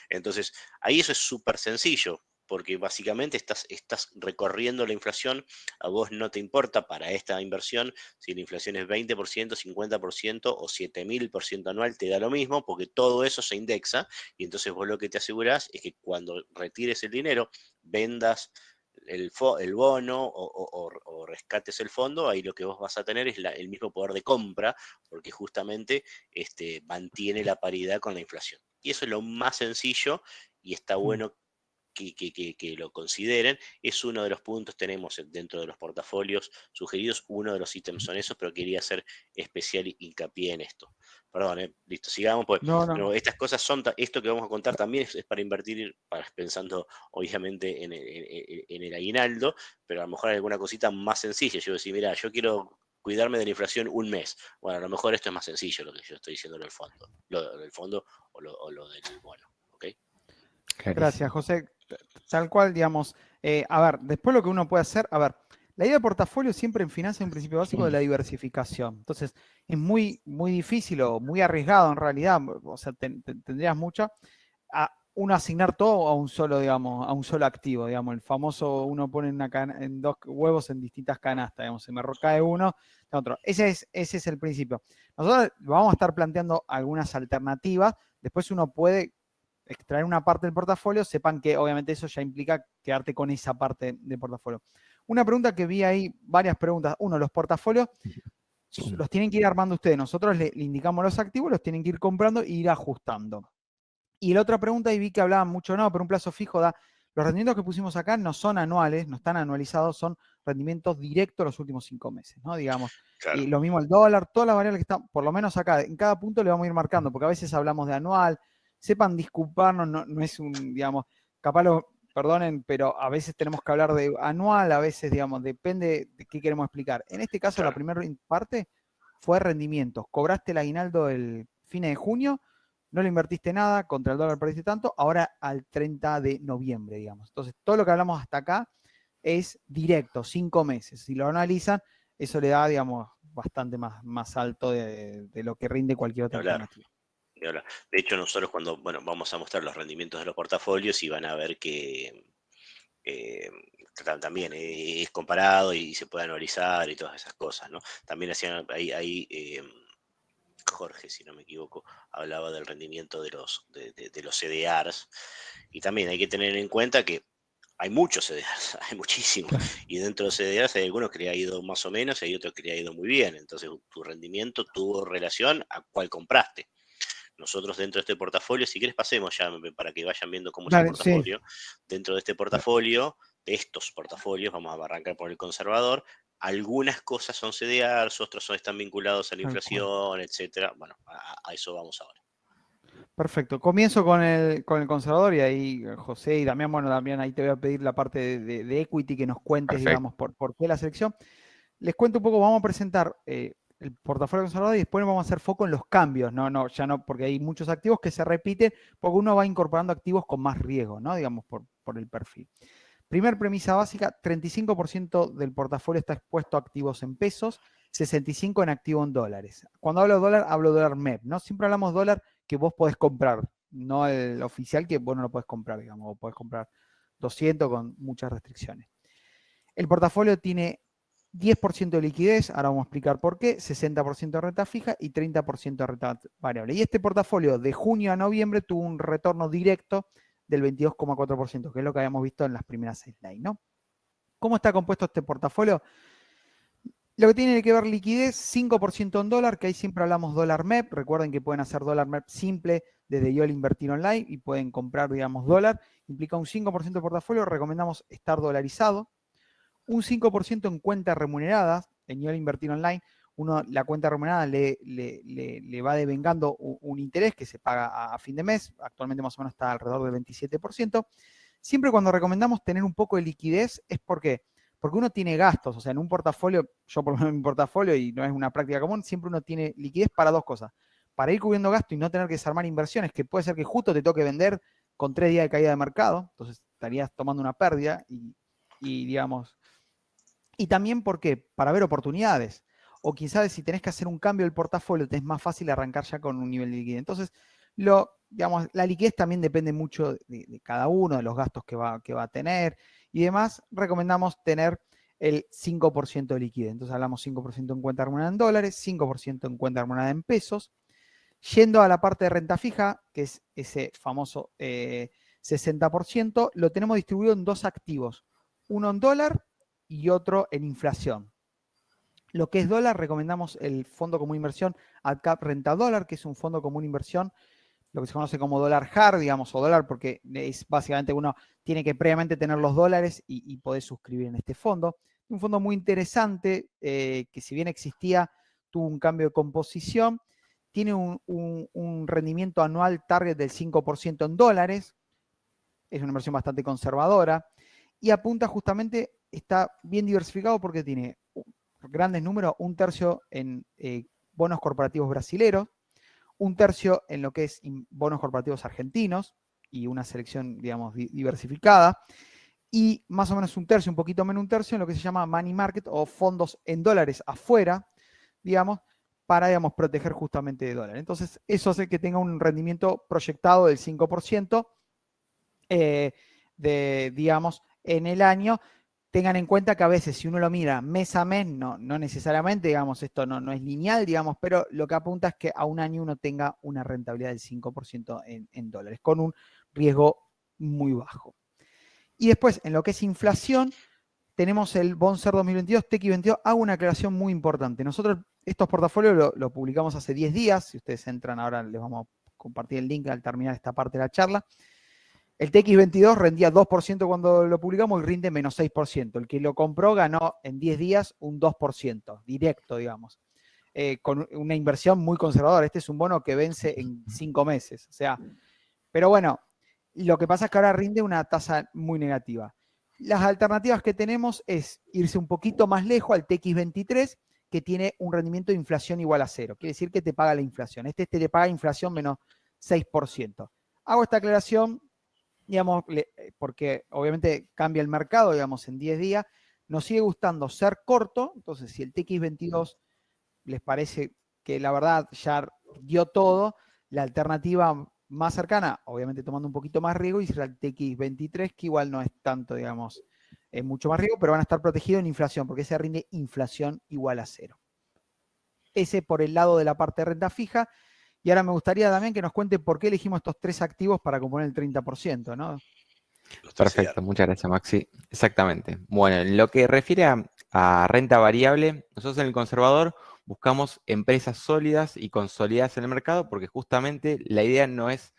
Speaker 2: Entonces, ahí eso es súper sencillo, porque básicamente estás recorriendo la inflación. A vos no te importa para esta inversión si la inflación es 20%, 50% o 7000% anual, te da lo mismo, porque todo eso se indexa, y entonces vos lo que te asegurás es que cuando retires el dinero, vendas el bono o rescates el fondo, ahí lo que vos vas a tener es el mismo poder de compra, porque justamente mantiene la paridad con la inflación. Y eso es lo más sencillo, y está bueno que lo consideren. Es uno de los puntos. Tenemos dentro de los portafolios sugeridos, uno de los ítems son esos, pero quería hacer especial hincapié en esto. Perdón, listo, sigamos, pues
Speaker 1: No.
Speaker 2: estas cosas son, esto que vamos a contar también es para invertir, pensando obviamente en el aguinaldo, pero a lo mejor hay alguna cosita más sencilla. Yo decía, mira, yo quiero cuidarme de la inflación un mes. Bueno, a lo mejor esto es más sencillo, lo que yo estoy diciendo del fondo, lo del fondo o lo del bono. ¿Ok?
Speaker 1: Gracias, José. Tal cual, digamos, a ver, después lo que uno puede hacer, a ver, la idea de portafolio siempre en finanzas es un principio básico de la diversificación. Entonces, es muy difícil o muy arriesgado en realidad, o sea, tendrías mucha, a uno asignar todo a un solo, digamos, a un solo activo, digamos, el famoso uno pone en dos huevos en distintas canastas, digamos, se me cae uno, otro. Ese es el principio. Nosotros vamos a estar planteando algunas alternativas, después uno puede extraer una parte del portafolio, sepan que obviamente eso ya implica quedarte con esa parte del portafolio. Una pregunta que vi ahí, varias preguntas. Uno, los portafolios los tienen que ir armando ustedes. Nosotros le indicamos los activos, los tienen que ir comprando e ir ajustando. Y la otra pregunta, y vi que hablaban mucho, no, pero un plazo fijo da. Los rendimientos que pusimos acá no son anuales, no están anualizados, son rendimientos directos los últimos 5 meses, ¿no? Digamos.
Speaker 2: Claro.
Speaker 1: Y lo mismo el dólar, todas las variables que están, por lo menos acá, en cada punto le vamos a ir marcando, porque a veces hablamos de anual. Sepan disculparnos, no es un, digamos, capaz perdonen, pero a veces tenemos que hablar de anual, a veces, digamos, depende de qué queremos explicar. En este caso,
Speaker 2: Claro.
Speaker 1: la primera parte fue rendimientos. Cobraste el aguinaldo el fin de junio, no le invertiste nada, contra el dólar perdiste tanto, ahora al 30 de noviembre, digamos. Entonces, todo lo que hablamos hasta acá es directo, 5 meses. Si lo analizan, eso le da, digamos, bastante más alto de lo que rinde cualquier otra alternativa.
Speaker 2: De hecho, nosotros cuando vamos a mostrar los rendimientos de los portafolios y van a ver que también es comparado y se puede anualizar y todas esas cosas, ¿no? También hacían ahí Jorge, si no me equivoco, hablaba del rendimiento de los CDRs, y también hay que tener en cuenta que hay muchos CDRs, hay muchísimos, y dentro de los CDRs hay algunos que le ha ido más o menos y hay otros que le ha ido muy bien, entonces tu rendimiento tuvo relación a cuál compraste. Nosotros dentro de este portafolio, si quieres pasemos ya para que vayan viendo cómo es el portafolio. Sí. Dentro de este portafolio, de estos portafolios, vamos a arrancar por el conservador, algunas cosas son CDRs, otros están vinculados a la inflación, etcétera. Bueno, a eso vamos ahora.
Speaker 1: Perfecto. Comienzo con el conservador y ahí José y Damián, bueno, Damián, ahí te voy a pedir la parte de equity que nos cuentes, digamos, por qué la selección. Les cuento un poco, vamos a presentar el portafolio conservador y después vamos a hacer foco en los cambios, ya no, porque hay muchos activos que se repiten, porque uno va incorporando activos con más riesgo, ¿no? Digamos, por el perfil. Primer premisa básica, 35% del portafolio está expuesto a activos en pesos, 65% en activo en dólares. Cuando hablo de dólar, hablo de dólar MEP, ¿no? Siempre hablamos dólar que vos podés comprar, no el oficial que vos no lo podés comprar, digamos, vos podés comprar 200 con muchas restricciones. El portafolio tiene 10% de liquidez, ahora vamos a explicar por qué, 60% de renta fija y 30% de renta variable. Y este portafolio de junio a noviembre tuvo un retorno directo del 22,4%, que es lo que habíamos visto en las primeras slides, ¿no? ¿Cómo está compuesto este portafolio? Lo que tiene que ver liquidez, 5% en dólar, que ahí siempre hablamos dólar MEP. Recuerden que pueden hacer dólar MEP simple desde YOL Invertir Online y pueden comprar, digamos, dólar. Implica un 5% de portafolio, recomendamos estar dolarizado. Un 5% en cuentas remuneradas, en YOL Invertir Online. La cuenta remunerada le va devengando un interés que se paga a fin de mes. Actualmente más o menos está alrededor del 27%. Siempre cuando recomendamos tener un poco de liquidez es porque uno tiene gastos, o sea, en un portafolio, yo por lo menos en mi portafolio, y no es una práctica común, siempre uno tiene liquidez para dos cosas. Para ir cubriendo gastos y no tener que desarmar inversiones, que puede ser que justo te toque vender con 3 días de caída de mercado, entonces estarías tomando una pérdida y digamos... Y también, ¿por qué? Para ver oportunidades. O quizás si tenés que hacer un cambio del portafolio, te es más fácil arrancar ya con un nivel de liquidez. Entonces, digamos, la liquidez también depende mucho de cada uno, de los gastos que va a tener y demás. Recomendamos tener el 5% de liquidez. Entonces hablamos 5% en cuenta remunerada en dólares, 5% en cuenta remunerada en pesos. Yendo a la parte de renta fija, que es ese famoso 60%, lo tenemos distribuido en dos activos. Uno en dólar y otro en inflación. Lo que es dólar, recomendamos el fondo común de inversión AdCap Renta Dólar, que es un fondo común de inversión, lo que se conoce como dólar hard, digamos, o dólar, porque es básicamente uno tiene que previamente tener los dólares y poder suscribir en este fondo. Un fondo muy interesante, que si bien existía, tuvo un cambio de composición, tiene un rendimiento anual target del 5% en dólares, es una inversión bastante conservadora, y apunta justamente, está bien diversificado porque tiene grandes números, 1/3 en bonos corporativos brasileros, 1/3 en lo que es bonos corporativos argentinos y una selección, digamos, diversificada, y más o menos 1/3, un poquito menos 1/3 en lo que se llama money market o fondos en dólares afuera, digamos, para, digamos, proteger justamente de dólares. Entonces, eso hace que tenga un rendimiento proyectado del 5% digamos, en el año. Tengan en cuenta que a veces si uno lo mira mes a mes, no necesariamente, digamos, esto no es lineal, digamos, pero lo que apunta es que a un año uno tenga una rentabilidad del 5% en dólares, con un riesgo muy bajo. Y después, en lo que es inflación, tenemos el BondSer 2022, TX22. Hago una aclaración muy importante. Nosotros estos portafolios lo publicamos hace 10 días. Si ustedes entran ahora, les vamos a compartir el link al terminar esta parte de la charla. El TX22 rendía 2% cuando lo publicamos y rinde menos 6%. El que lo compró ganó en 10 días un 2%, directo, digamos, con una inversión muy conservadora. Este es un bono que vence en 5 meses. O sea, pero bueno, lo que pasa es que ahora rinde una tasa muy negativa. Las alternativas que tenemos es irse un poquito más lejos al TX23, que tiene un rendimiento de inflación igual a 0. Quiere decir que te paga la inflación. Este te paga inflación menos 6%. Hago esta aclaración digamos, porque obviamente cambia el mercado, digamos, en 10 días, nos sigue gustando ser corto, entonces si el TX22 les parece que la verdad ya dio todo, la alternativa más cercana, obviamente tomando un poquito más riesgo, y será el TX23, que igual no es tanto, digamos, mucho más riesgo, pero van a estar protegidos en inflación, porque ese rinde inflación igual a 0. Ese por el lado de la parte de renta fija. Y ahora me gustaría también que nos cuente por qué elegimos estos 3 activos para componer el 30%, ¿no?
Speaker 3: Perfecto, muchas gracias, Maxi. Exactamente. Bueno, en lo que refiere a renta variable, nosotros en el conservador buscamos empresas sólidas y consolidadas en el mercado, porque justamente la idea no es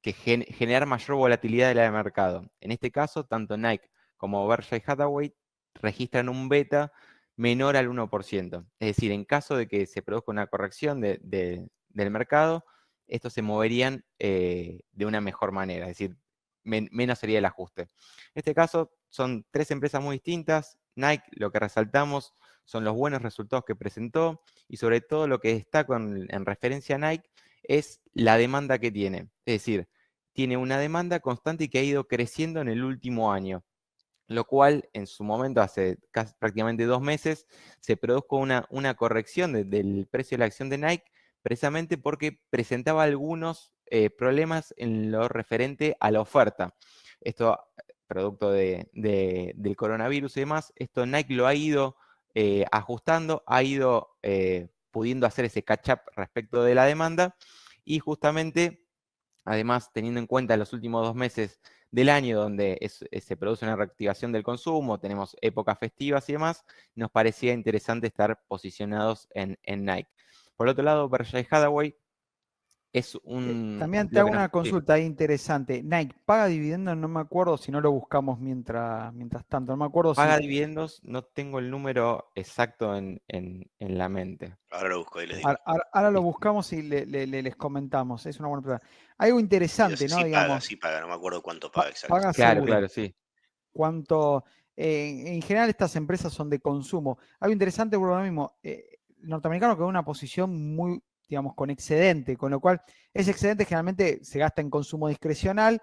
Speaker 3: generar mayor volatilidad de la de mercado. En este caso, tanto Nike como Berkshire Hathaway registran un beta menor al 1%. Es decir, en caso de que se produzca una corrección del mercado, estos se moverían de una mejor manera, es decir, menos sería el ajuste. En este caso, son 3 empresas muy distintas. Nike, lo que resaltamos son los buenos resultados que presentó, y sobre todo lo que destaco en referencia a Nike es la demanda que tiene. Es decir, tiene una demanda constante y que ha ido creciendo en el último año, lo cual en su momento, hace prácticamente 2 meses, se produjo una corrección del precio de la acción de Nike, precisamente porque presentaba algunos problemas en lo referente a la oferta. Esto, producto del coronavirus y demás, esto Nike lo ha ido ajustando, ha ido pudiendo hacer ese catch-up respecto de la demanda, y justamente, además, teniendo en cuenta los últimos 2 meses del año donde se produce una reactivación del consumo, tenemos épocas festivas y demás, nos parecía interesante estar posicionados en Nike. Por otro lado, Berkshire Hathaway es
Speaker 1: también te hago una consulta ahí interesante. Nike, ¿paga dividendos? No me acuerdo, si no lo buscamos mientras tanto. No me acuerdo
Speaker 3: paga
Speaker 1: si...
Speaker 3: dividendos, no tengo el número exacto en la mente.
Speaker 2: Ahora lo busco y les digo.
Speaker 1: Ahora lo buscamos y les comentamos. Es una buena pregunta. Algo interesante, ¿no?
Speaker 2: Sí
Speaker 1: Digamos,
Speaker 2: paga, no me acuerdo cuánto paga exacto.
Speaker 1: Paga
Speaker 3: Claro,
Speaker 1: seguro.
Speaker 3: claro, sí.
Speaker 1: Cuánto, en general estas empresas son de consumo. Algo interesante por lo mismo, norteamericano que en una posición muy, digamos, con excedente, con lo cual ese excedente generalmente se gasta en consumo discrecional.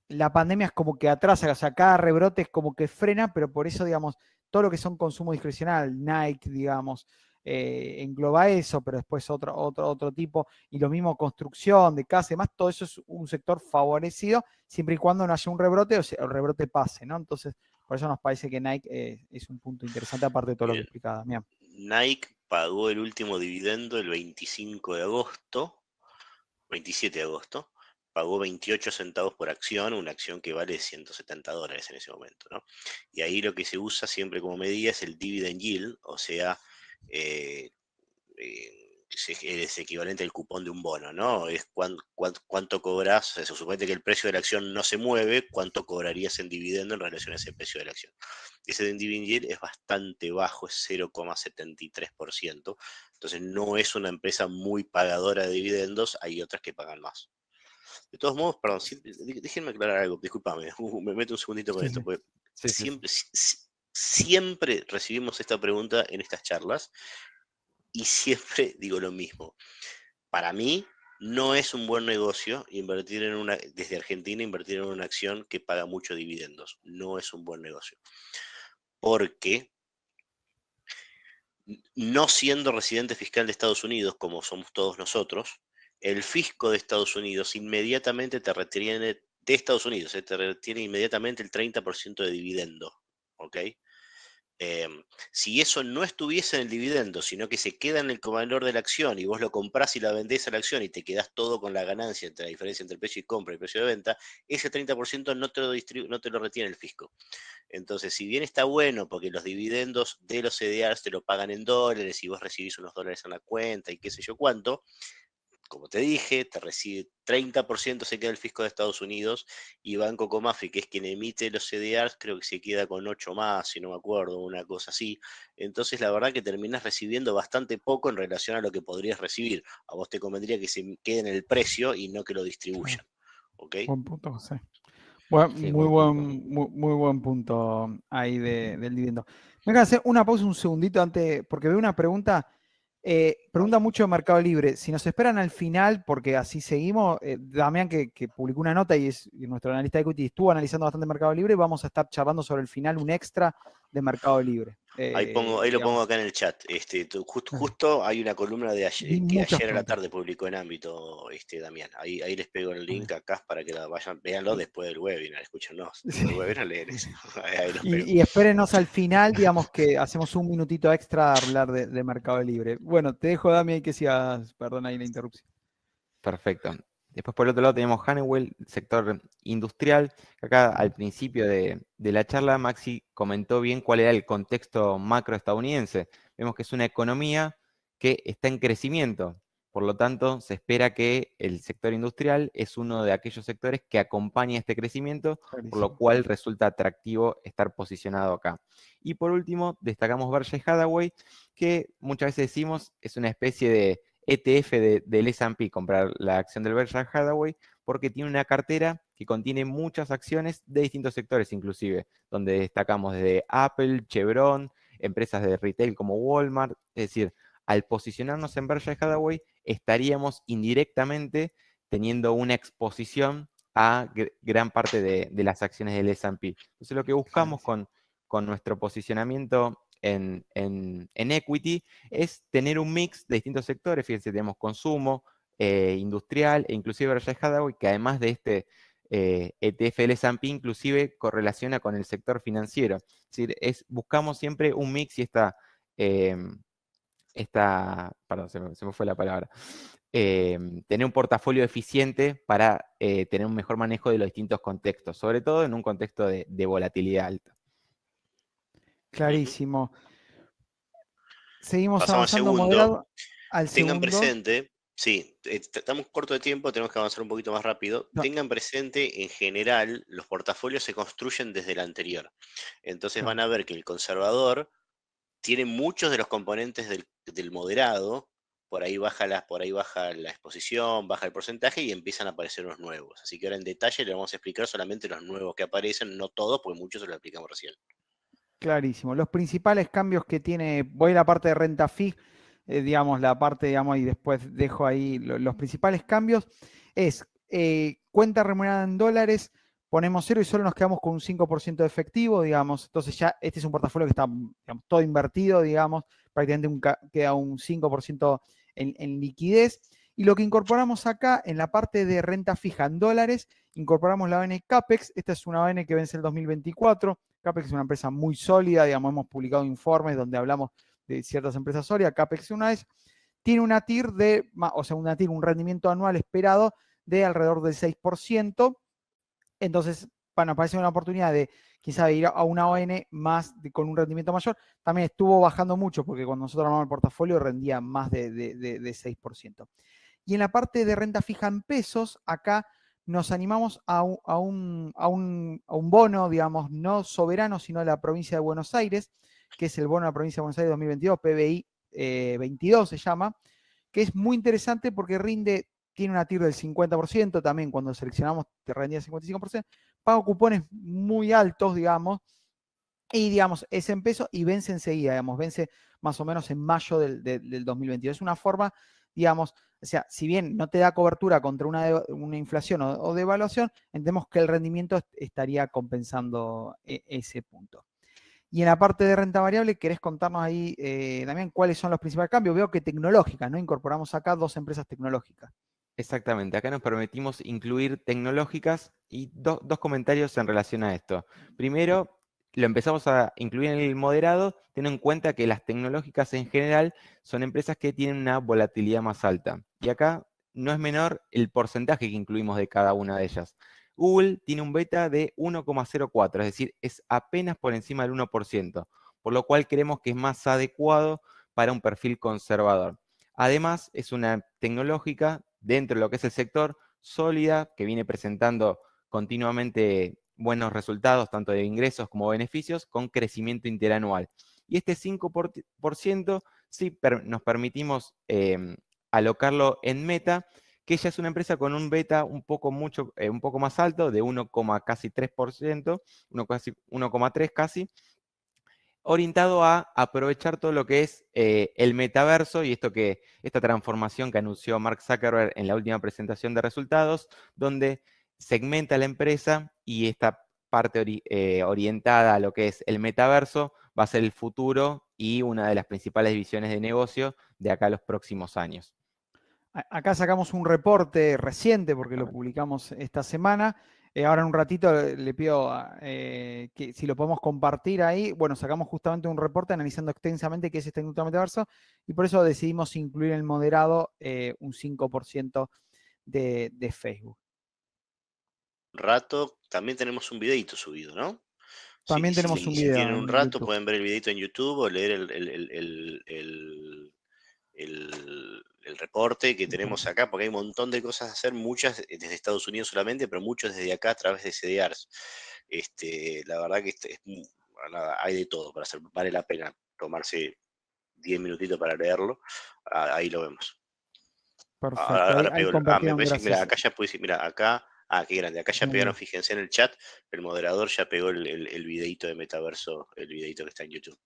Speaker 1: La pandemia es como que atrasa, o sea, cada rebrote es como que frena, pero por eso, digamos, todo lo que son consumo discrecional, Nike, digamos, engloba eso, pero después otro tipo, y lo mismo construcción de casa y demás, todo eso es un sector favorecido, siempre y cuando no haya un rebrote o el rebrote pase, ¿no? Entonces, por eso nos parece que Nike es un punto interesante, aparte de todo lo que explicaba Damián.
Speaker 2: Nike pagó el último dividendo el 25 de agosto, 27 de agosto, pagó 28 centavos por acción, una acción que vale $170 en ese momento, ¿no? Y ahí lo que se usa siempre como medida es el dividend yield, o sea, es equivalente al cupón de un bono, ¿no? Es cuánto cobras, se supone que el precio de la acción no se mueve, cuánto cobrarías en dividendo en relación a ese precio de la acción. Ese dividend yield es bastante bajo, es 0,73%, entonces no es una empresa muy pagadora de dividendos, hay otras que pagan más. De todos modos, perdón, déjenme aclarar algo, discúlpame, me meto un segundito con esto, porque siempre recibimos esta pregunta en estas charlas, y siempre digo lo mismo. Para mí, no es un buen negocio invertir desde Argentina, invertir en una acción que paga muchos dividendos. No es un buen negocio. Porque no siendo residente fiscal de Estados Unidos, como somos todos nosotros, el fisco de Estados Unidos inmediatamente te retiene de Estados Unidos, te retiene inmediatamente el 30% de dividendo. ¿Ok? Si eso no estuviese en el dividendo, sino que se queda en el valor de la acción y vos lo comprás y la vendés a la acción y te quedás todo con la ganancia entre la diferencia entre el precio de compra y el precio de venta, ese 30% no te lo retiene el fisco. Entonces, si bien está bueno porque los dividendos de los CDRs te lo pagan en dólares y vos recibís unos dólares en la cuenta y qué sé yo cuánto, como te dije, te recibe 30% se queda el fisco de Estados Unidos, y Banco Comafi, que es quien emite los CDRs, creo que se queda con 8 más, si no me acuerdo, una cosa así. Entonces, la verdad que terminas recibiendo bastante poco en relación a lo que podrías recibir. A vos te convendría que se quede en el precio y no que lo distribuyan. ¿Ok?
Speaker 1: Buen punto, José.
Speaker 3: Sí,
Speaker 1: Muy buen punto ahí del dividendo. Me voy a hacer una pausa un segundito antes, porque veo una pregunta Pregunta mucho de Mercado Libre. Si nos esperan al final, porque así seguimos, Damián que publicó una nota y nuestro analista de equity estuvo analizando bastante Mercado Libre, vamos a estar charlando sobre el final un extra de Mercado Libre.
Speaker 2: Ahí lo pongo acá en el chat. Justo hay una columna de que ayer a la tarde publicó en Ámbito, Damián. Ahí les pego el link acá para que la vayan, véanlo después del webinar, escúchenos. Después del webinar leen eso.
Speaker 1: Y espérenos al final, digamos que hacemos un minutito extra a hablar de Mercado Libre. Bueno, te dejo, Damián, que sigas, perdón ahí la interrupción.
Speaker 3: Perfecto. Después por el otro lado tenemos Honeywell, sector industrial. Acá al principio de la charla Maxi comentó bien cuál era el contexto macro estadounidense. Vemos que es una economía que está en crecimiento. Por lo tanto, se espera que el sector industrial es uno de aquellos sectores que acompaña este crecimiento, por lo cual resulta atractivo estar posicionado acá. Y por último, destacamos Berkshire Hathaway, que muchas veces decimos es una especie de ETF del S&P, comprar la acción del Berkshire Hathaway, porque tiene una cartera que contiene muchas acciones de distintos sectores inclusive, donde destacamos desde Apple, Chevron, empresas de retail como Walmart. Es decir, al posicionarnos en Berkshire Hathaway, estaríamos indirectamente teniendo una exposición a gran parte de las acciones del S&P. Entonces lo que buscamos con nuestro posicionamiento en equity es tener un mix de distintos sectores. Fíjense, tenemos consumo, industrial e inclusive Berkshire Hathaway, que además de este ETF del S&P inclusive correlaciona con el sector financiero. Es decir, buscamos siempre un mix y perdón, se me fue la palabra. Tener un portafolio eficiente para tener un mejor manejo de los distintos contextos, sobre todo en un contexto de volatilidad alta.
Speaker 1: Clarísimo. Seguimos
Speaker 2: Pasamos
Speaker 1: avanzando moderado al segundo.
Speaker 2: Tengan presente, sí, estamos corto de tiempo, tenemos que avanzar un poquito más rápido.
Speaker 1: No.
Speaker 2: Tengan presente, en general, los portafolios se construyen desde el anterior. Entonces van a ver que el conservador tiene muchos de los componentes del moderado, por ahí baja la exposición, baja el porcentaje y empiezan a aparecer los nuevos. Así que ahora en detalle le vamos a explicar solamente los nuevos que aparecen, no todos, porque muchos se los explicamos recién.
Speaker 1: Clarísimo. Los principales cambios que tiene, voy a la parte de renta fija, digamos, la parte, digamos, y después dejo ahí los principales cambios, es cuenta remunerada en dólares, ponemos 0 y solo nos quedamos con un 5% de efectivo, digamos, entonces ya este es un portafolio que está, digamos, todo invertido, digamos, prácticamente queda un 5% en liquidez. Y lo que incorporamos acá en la parte de renta fija en dólares, incorporamos la ON Capex. Esta es una ON que vence el 2024. Capex es una empresa muy sólida, digamos, hemos publicado informes donde hablamos de ciertas empresas sólidas. Capex una es, tiene una TIR un rendimiento anual esperado de alrededor del 6%. Entonces, bueno, parece una oportunidad de quizá ir a una ON más con un rendimiento mayor. También estuvo bajando mucho porque cuando nosotros armamos el portafolio rendía más de 6%. Y en la parte de renta fija en pesos, acá nos animamos a un bono, digamos, no soberano, sino de la provincia de Buenos Aires, que es el bono de la provincia de Buenos Aires 2022, PBI 22 se llama, que es muy interesante porque tiene una TIR del 50%, también cuando seleccionamos te rendía el 55%, pago cupones muy altos, digamos, y digamos, es en pesos y vence enseguida, digamos, vence más o menos en mayo del 2022. Es una forma, digamos, o sea, si bien no te da cobertura contra una inflación o devaluación, entendemos que el rendimiento estaría compensando ese punto. Y en la parte de renta variable, ¿querés contarnos ahí, Damián, cuáles son los principales cambios? Veo que tecnológicas, ¿no? Incorporamos acá 2 empresas tecnológicas.
Speaker 3: Exactamente, acá nos permitimos incluir tecnológicas y dos comentarios en relación a esto. Primero, lo empezamos a incluir en el moderado, teniendo en cuenta que las tecnológicas en general son empresas que tienen una volatilidad más alta. Y acá no es menor el porcentaje que incluimos de cada una de ellas. Google tiene un beta de 1,04, es decir, es apenas por encima del 1%, por lo cual creemos que es más adecuado para un perfil conservador. Además, es una tecnológica dentro de lo que es el sector sólida, que viene presentando continuamente buenos resultados, tanto de ingresos como beneficios, con crecimiento interanual. Y este 5% sí nos permitimos alocarlo en Meta, que ya es una empresa con un beta un poco más alto, de 1,3%, 1,3 casi, orientado a aprovechar todo lo que es el metaverso y esta transformación que anunció Mark Zuckerberg en la última presentación de resultados, donde segmenta la empresa y esta parte orientada a lo que es el metaverso va a ser el futuro y una de las principales visiones de negocio de acá a los próximos años.
Speaker 1: Acá sacamos un reporte reciente porque lo publicamos esta semana. Ahora en un ratito le pido que si lo podemos compartir ahí. Bueno, sacamos justamente un reporte analizando extensamente qué es esta industria metaverso y por eso decidimos incluir en el moderado un 5% de Facebook.
Speaker 2: Rato, también tenemos un videito subido, ¿no?
Speaker 1: También tenemos un
Speaker 2: Si
Speaker 1: video
Speaker 2: tienen un
Speaker 1: en
Speaker 2: rato,
Speaker 1: YouTube.
Speaker 2: pueden ver el videito en YouTube o leer el reporte que tenemos acá, porque hay un montón de cosas a hacer, muchas desde Estados Unidos solamente, pero muchos desde acá a través de CDRs. La verdad que hay de todo para hacer, vale la pena tomarse 10 minutitos para leerlo. Ahí lo vemos.
Speaker 1: Perfecto,
Speaker 2: Ahora
Speaker 1: ahí
Speaker 2: pego, me
Speaker 1: compartieron,
Speaker 2: parece que, mira,
Speaker 1: gracias.
Speaker 2: acá ya puedes, mira, acá, qué grande, acá ya pegaron, fíjense en el chat, el moderador ya pegó el videito de Metaverso, el videito que está en YouTube.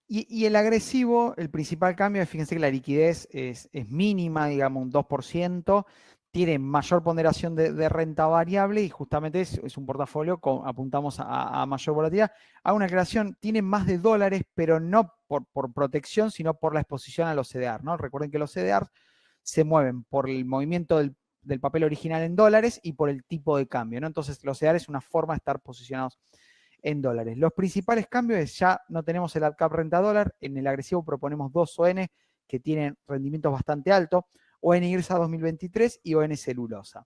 Speaker 1: Y el agresivo, el principal cambio, fíjense que la liquidez es mínima, digamos un 2%, tiene mayor ponderación de renta variable y justamente es un portafolio apuntamos a mayor volatilidad. Hago una aclaración, tiene más de dólares, pero no por protección, sino por la exposición a los CDR, ¿no? Recuerden que los CDR se mueven por el movimiento del papel original en dólares y por el tipo de cambio, ¿no? Entonces los CDR es una forma de estar posicionados en dólares. Los principales cambios es ya no tenemos el AdCap renta dólar, en el agresivo proponemos dos ON que tienen rendimientos bastante altos, ON IRSA 2023 y ON Celulosa.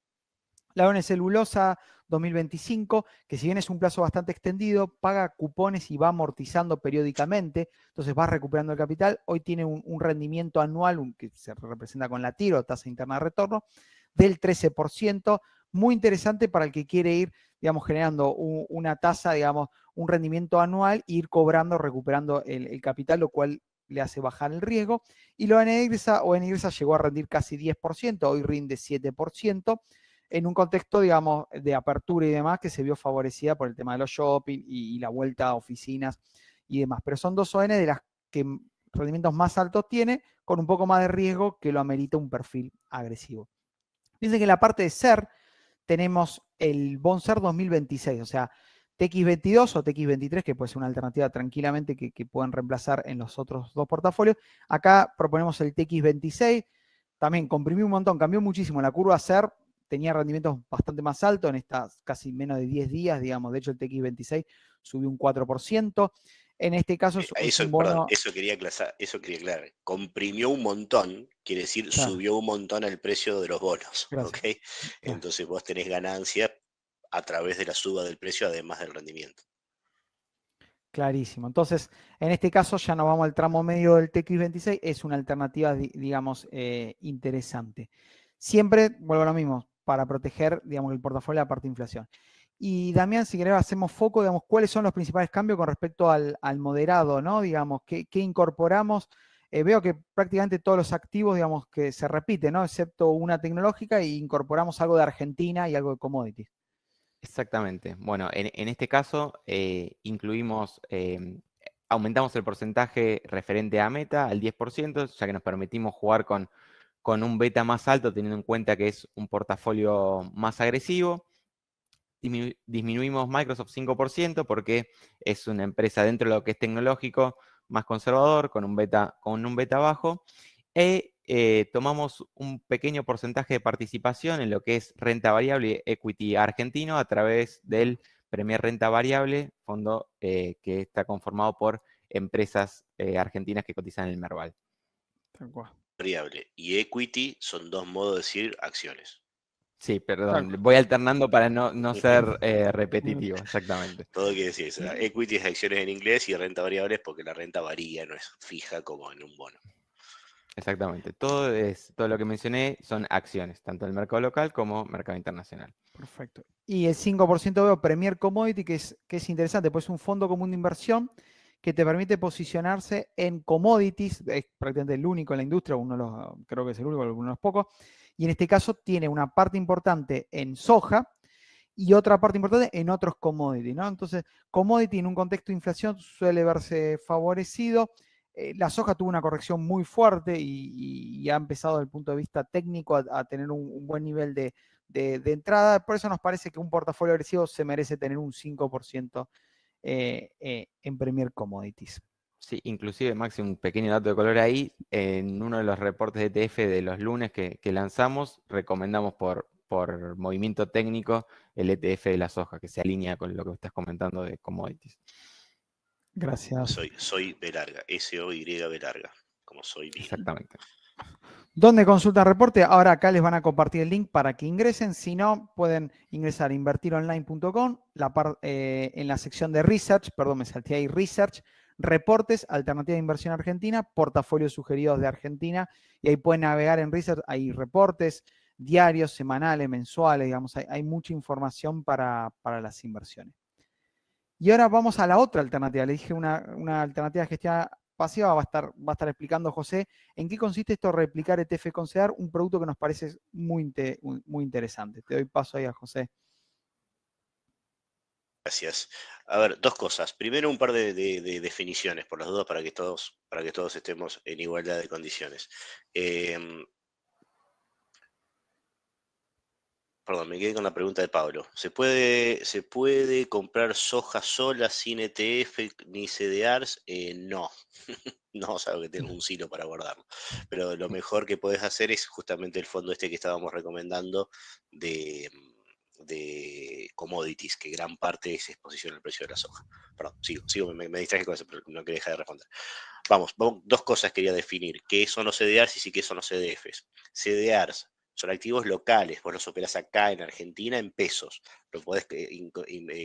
Speaker 1: La ON Celulosa 2025, que si bien es un plazo bastante extendido, paga cupones y va amortizando periódicamente, entonces va recuperando el capital. Hoy tiene un rendimiento anual, que se representa con la TIRO, tasa interna de retorno, del 13%, muy interesante para el que quiere ir, digamos, generando una tasa, digamos, un rendimiento anual e ir cobrando, recuperando el capital, lo cual le hace bajar el riesgo. Y la ON IRSA llegó a rendir casi 10%, hoy rinde 7%, en un contexto, digamos, de apertura y demás, que se vio favorecida por el tema de los shopping y la vuelta a oficinas y demás. Pero son dos ON de las que rendimientos más altos tiene, con un poco más de riesgo que lo amerita un perfil agresivo. Dice que en la parte de SER tenemos el Bond SER 2026, o sea, TX22 o TX23, que puede ser una alternativa tranquilamente que pueden reemplazar en los otros dos portafolios. Acá proponemos el TX26, también comprimió un montón, cambió muchísimo. La curva SER tenía rendimientos bastante más altos en estas casi menos de 10 días, digamos. De hecho, el TX26 subió un 4%. En este caso es un bono...
Speaker 2: Perdón, eso quería aclarar. Comprimió un montón, quiere decir,
Speaker 1: claro,
Speaker 2: subió un montón el precio de los bonos,
Speaker 1: gracias.
Speaker 2: ¿ok?
Speaker 1: Claro.
Speaker 2: Entonces vos tenés ganancia a través de la suba del precio, además del rendimiento.
Speaker 1: Clarísimo. Entonces, en este caso ya no vamos al tramo medio del TX26, es una alternativa, digamos, interesante. Siempre, vuelvo a lo mismo, para proteger, digamos, el portafolio de la parte de inflación. Y Damián, si querés, hacemos foco, digamos, cuáles son los principales cambios con respecto al moderado, ¿no? Digamos, ¿qué incorporamos? Veo que prácticamente todos los activos, digamos, que se repiten, ¿no? Excepto una tecnológica, e incorporamos algo de Argentina y algo de commodities.
Speaker 3: Exactamente. Bueno, en este caso aumentamos el porcentaje referente a Meta al 10%, ya que nos permitimos jugar con un beta más alto, teniendo en cuenta que es un portafolio más agresivo. Disminuimos Microsoft 5% porque es una empresa dentro de lo que es tecnológico más conservador, con un beta bajo. Tomamos un pequeño porcentaje de participación en lo que es renta variable y equity argentino a través del Premier Renta Variable, fondo que está conformado por empresas argentinas que cotizan en el Merval.
Speaker 2: Variable y equity son dos modos de decir acciones.
Speaker 3: Sí, perdón, voy alternando para no ser repetitivo, exactamente.
Speaker 2: Todo quiere decir eso. Equity es acciones en inglés y renta variable es porque la renta varía, no es fija como en un bono.
Speaker 3: Exactamente. Todo lo que mencioné son acciones, tanto en el mercado local como mercado internacional.
Speaker 1: Perfecto. Y el 5% veo Premier Commodity, que es interesante, pues es un fondo común de inversión que te permite posicionarse en commodities, es prácticamente el único en la industria, creo que es el único, uno de los pocos, y en este caso tiene una parte importante en soja y otra parte importante en otros commodities, ¿no? Entonces, commodity en un contexto de inflación suele verse favorecido. La soja tuvo una corrección muy fuerte y ha empezado desde el punto de vista técnico a tener un buen nivel de entrada. Por eso nos parece que un portafolio agresivo se merece tener un 5% en Premier Commodities.
Speaker 3: Sí, inclusive, Maxi, un pequeño dato de color ahí, en uno de los reportes de ETF de los lunes que lanzamos, recomendamos por movimiento técnico el ETF de la soja, que se alinea con lo que estás comentando de commodities.
Speaker 1: Gracias.
Speaker 2: Soy B larga, SOY B larga, como soy bien.
Speaker 3: Exactamente.
Speaker 1: ¿Dónde consultan reporte? Ahora acá les van a compartir el link para que ingresen. Si no, pueden ingresar a invertironline.com, en la sección de Research, perdón, me salté ahí, Research, Reportes, Alternativa de Inversión Argentina, Portafolios Sugeridos de Argentina, y ahí pueden navegar en Research, hay reportes diarios, semanales, mensuales, digamos, hay mucha información para las inversiones. Y ahora vamos a la otra alternativa. Le dije una alternativa de gestión pasiva, va a estar explicando José en qué consiste esto de replicar ETF con CEDAR, un producto que nos parece muy interesante. Te doy paso ahí a José.
Speaker 2: Gracias. A ver, dos cosas. Primero, un par de definiciones, por las dudas, para que todos estemos en igualdad de condiciones. Perdón, me quedé con la pregunta de Pablo. ¿Se puede comprar soja sola sin ETF ni CDRs? No. No, salvo que tengas un silo para guardarlo. Pero lo mejor que puedes hacer es justamente el fondo este que estábamos recomendando de commodities, que gran parte es exposición al precio de la soja. Perdón, sigo, me distraje con eso, pero no quería dejar de responder. Vamos, dos cosas quería definir. ¿Qué son los CDRs y qué son los CDFs? CDRs son activos locales, vos los operás acá en Argentina en pesos. Lo podés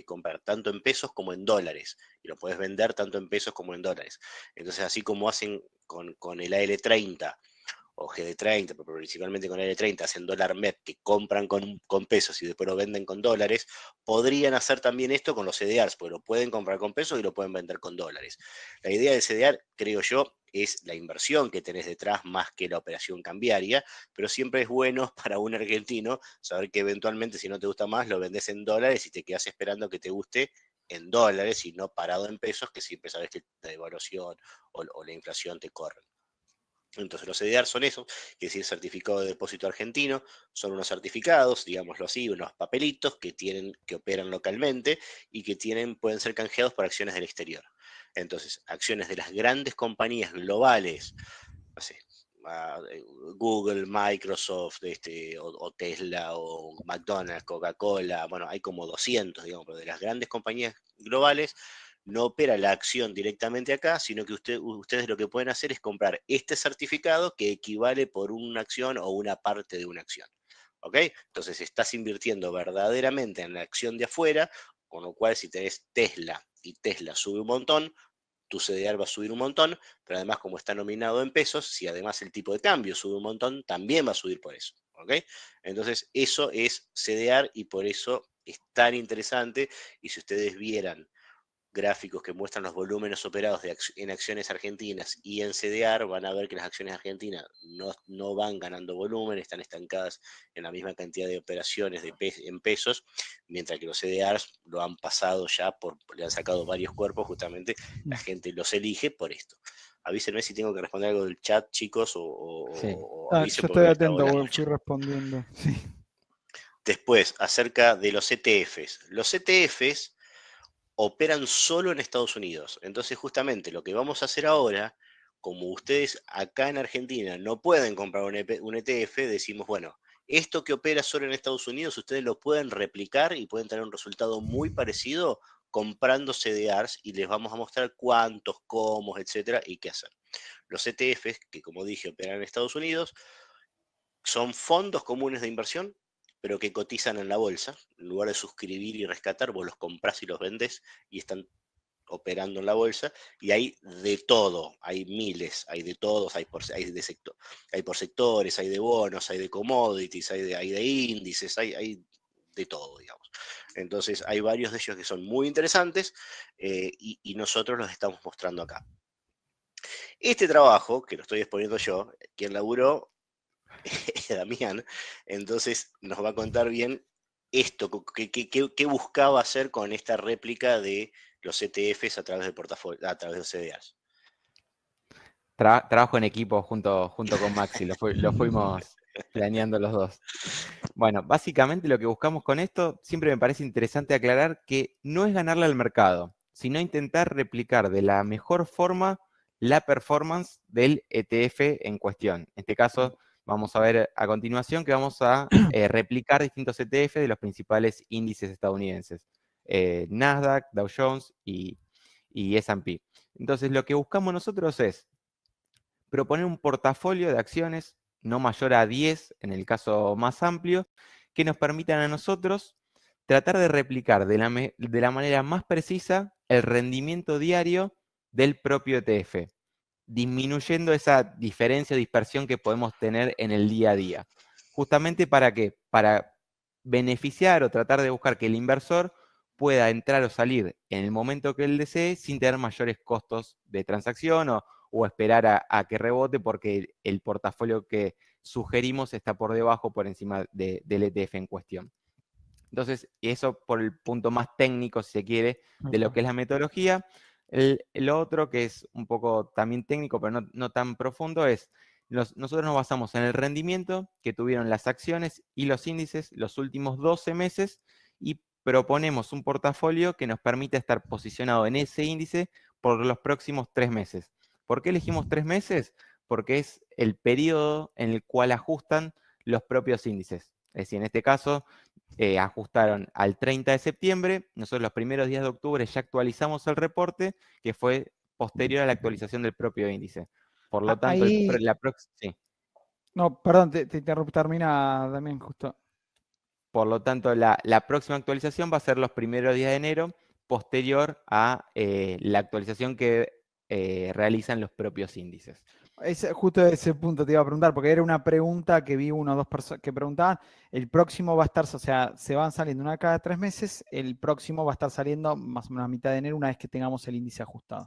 Speaker 2: comprar tanto en pesos como en dólares. Y lo podés vender tanto en pesos como en dólares. Entonces, así como hacen con el AL30 o GD30, pero principalmente con AL30, hacen dólar MEP, que compran con pesos y después lo venden con dólares, podrían hacer también esto con los CDRs, porque lo pueden comprar con pesos y lo pueden vender con dólares. La idea del CDR, creo yo, es la inversión que tenés detrás más que la operación cambiaria, pero siempre es bueno para un argentino saber que eventualmente, si no te gusta más, lo vendes en dólares y te quedas esperando que te guste en dólares y no parado en pesos, que siempre sabes que la devaluación o la inflación te corren. Entonces los CDR son eso, que es decir, certificado de depósito argentino, son unos certificados, digámoslo así, unos papelitos que operan localmente y que pueden ser canjeados por acciones del exterior. Entonces, acciones de las grandes compañías globales, no sé, Google, Microsoft, o Tesla, o McDonald's, Coca-Cola, bueno, hay como 200, digamos, pero de las grandes compañías globales, no opera la acción directamente acá, sino que ustedes lo que pueden hacer es comprar este certificado que equivale por una acción o una parte de una acción. ¿Ok? Entonces estás invirtiendo verdaderamente en la acción de afuera, con lo cual si tenés Tesla y Tesla sube un montón, tu CDR va a subir un montón, pero además como está nominado en pesos, si además el tipo de cambio sube un montón, también va a subir por eso. ¿Ok? Entonces eso es CDR y por eso es tan interesante. Y si ustedes vieran gráficos que muestran los volúmenes operados en acciones argentinas y en CDR, van a ver que las acciones argentinas no van ganando volumen, están estancadas en la misma cantidad de operaciones en pesos, mientras que los CDRs lo han pasado ya, le han sacado varios cuerpos, justamente la gente los elige por esto. Avísenme si tengo que responder algo del chat, chicos, o avisen.
Speaker 1: Yo estoy atento, fui respondiendo. Sí.
Speaker 2: Después, acerca de los ETFs. Los ETFs operan solo en Estados Unidos. Entonces, justamente lo que vamos a hacer ahora, como ustedes acá en Argentina no pueden comprar un ETF, decimos, bueno, esto que opera solo en Estados Unidos, ustedes lo pueden replicar y pueden tener un resultado muy parecido comprando CDRs y les vamos a mostrar cuántos, cómo, etcétera, y qué hacer. Los ETFs, que como dije, operan en Estados Unidos, son fondos comunes de inversión, pero que cotizan en la bolsa. En lugar de suscribir y rescatar, vos los comprás y los vendés y están operando en la bolsa. Y hay de todo, hay miles, hay de todos, hay por sectores, hay de bonos, hay de commodities, hay de índices, hay de todo, digamos. Entonces hay varios de ellos que son muy interesantes y nosotros los estamos mostrando acá. Este trabajo, que lo estoy exponiendo yo, quien laburó Damián, entonces nos va a contar bien esto, qué buscaba hacer con esta réplica de los ETFs a través del portafolio, a través de los CDRs.
Speaker 3: Trabajo en equipo junto con Maxi, lo fuimos planeando los dos. Bueno, básicamente lo que buscamos con esto, siempre me parece interesante aclarar que no es ganarle al mercado, sino intentar replicar de la mejor forma la performance del ETF en cuestión. En este caso, vamos a ver a continuación que vamos a replicar distintos ETF de los principales índices estadounidenses. Nasdaq, Dow Jones y S&P. Entonces, lo que buscamos nosotros es proponer un portafolio de acciones no mayor a 10, en el caso más amplio, que nos permitan a nosotros tratar de replicar de la manera más precisa el rendimiento diario del propio ETF, disminuyendo esa diferencia o dispersión que podemos tener en el día a día. Justamente ¿para qué? Para beneficiar o tratar de buscar que el inversor pueda entrar o salir en el momento que él desee sin tener mayores costos de transacción o esperar a que rebote porque el portafolio que sugerimos está por debajo o por encima del ETF en cuestión. Entonces, eso por el punto más técnico, si se quiere, de lo que es la metodología. Lo otro que es un poco también técnico, pero no tan profundo, es nosotros nos basamos en el rendimiento que tuvieron las acciones y los índices los últimos 12 meses y proponemos un portafolio que nos permita estar posicionado en ese índice por los próximos 3 meses. ¿Por qué elegimos 3 meses? Porque es el periodo en el cual ajustan los propios índices. Es decir, en este caso, ajustaron al 30 de septiembre, nosotros los primeros días de octubre ya actualizamos el reporte, que fue posterior a la actualización del propio índice. Por lo tanto,
Speaker 1: Ahí,
Speaker 3: la próxima... Sí.
Speaker 1: no, perdón, te interrumpí, termina también justo.
Speaker 3: Por lo tanto, la próxima actualización va a ser los primeros días de enero, posterior a la actualización que realizan los propios índices.
Speaker 1: Justo ese punto te iba a preguntar, porque era una pregunta que vi una o dos personas que preguntaban. El próximo va a estar, o sea, se van saliendo una cada 3 meses, el próximo va a estar saliendo más o menos a mitad de enero una vez que tengamos el índice ajustado.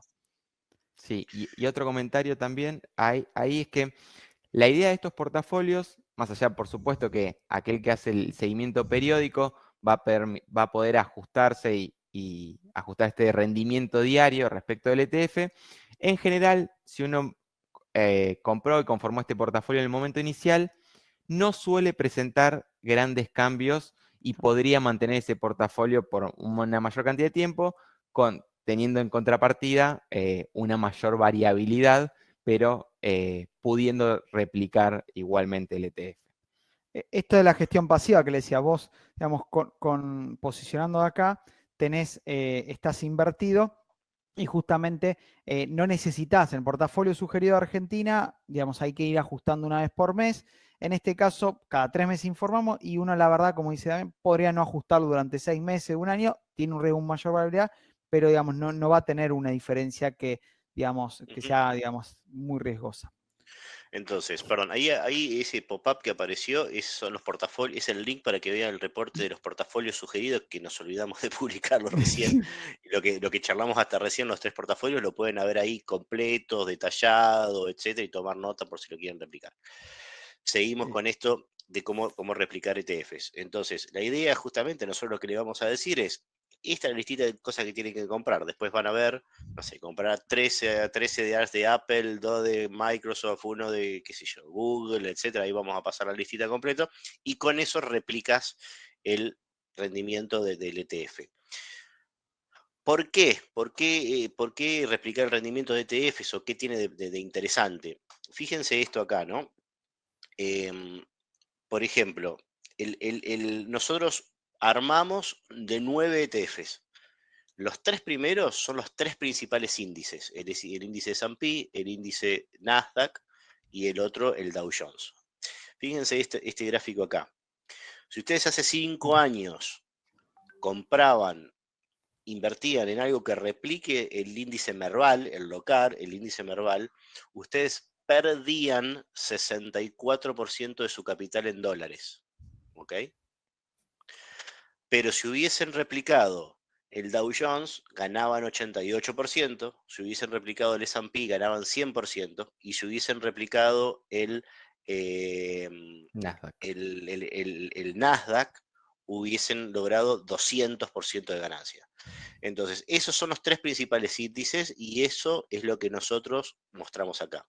Speaker 3: Sí, y otro comentario también ahí es que la idea de estos portafolios, más allá, por supuesto, que aquel que hace el seguimiento periódico va a poder ajustarse y ajustar este rendimiento diario respecto del ETF. En general, si uno compró y conformó este portafolio en el momento inicial, no suele presentar grandes cambios y podría mantener ese portafolio por una mayor cantidad de tiempo, teniendo en contrapartida una mayor variabilidad, pero pudiendo replicar igualmente el ETF.
Speaker 1: Esto de la gestión pasiva que le decía vos, digamos, posicionando acá, estás invertido y justamente no necesitas en el portafolio sugerido de Argentina, digamos, hay que ir ajustando una vez por mes. En este caso, cada 3 meses informamos y uno, la verdad, como dice Damián, podría no ajustarlo durante 6 meses, un año, tiene un riesgo mayor variabilidad, pero digamos, no va a tener una diferencia que, digamos, que sea, digamos, muy riesgosa.
Speaker 2: Entonces, perdón, ahí ese pop-up que apareció son los portafolios, es el link para que vean el reporte de los portafolios sugeridos, que nos olvidamos de publicarlo recién. Lo que charlamos hasta recién, los 3 portafolios, lo pueden ver ahí completos, detallados, etcétera, y tomar nota por si lo quieren replicar. Seguimos con esto de cómo replicar ETFs. Entonces, la idea justamente, nosotros lo que le vamos a decir es, esta es la listita de cosas que tienen que comprar. Después van a ver, no sé, comprar 13 de Apple, 2 de Microsoft, 1 de, qué sé yo, Google, etcétera. Ahí vamos a pasar la listita completa. Y con eso replicas el rendimiento del ETF. ¿Por qué? ¿Por qué replicar el rendimiento de ETFs o qué tiene de interesante? Fíjense esto acá, ¿no? Por ejemplo, nosotros armamos de 9 ETFs. Los 3 primeros son los 3 principales índices, el índice S&P, el índice Nasdaq y el otro, el Dow Jones. Fíjense este gráfico acá. Si ustedes hace 5 años invertían en algo que replique el índice Merval, el local, el índice Merval, ustedes perdían 64% de su capital en dólares. ¿Ok? Pero si hubiesen replicado el Dow Jones, ganaban 88%, si hubiesen replicado el S&P, ganaban 100%, y si hubiesen replicado el
Speaker 3: Nasdaq.
Speaker 2: el Nasdaq, hubiesen logrado 200% de ganancia. Entonces, esos son los 3 principales índices y eso es lo que nosotros mostramos acá.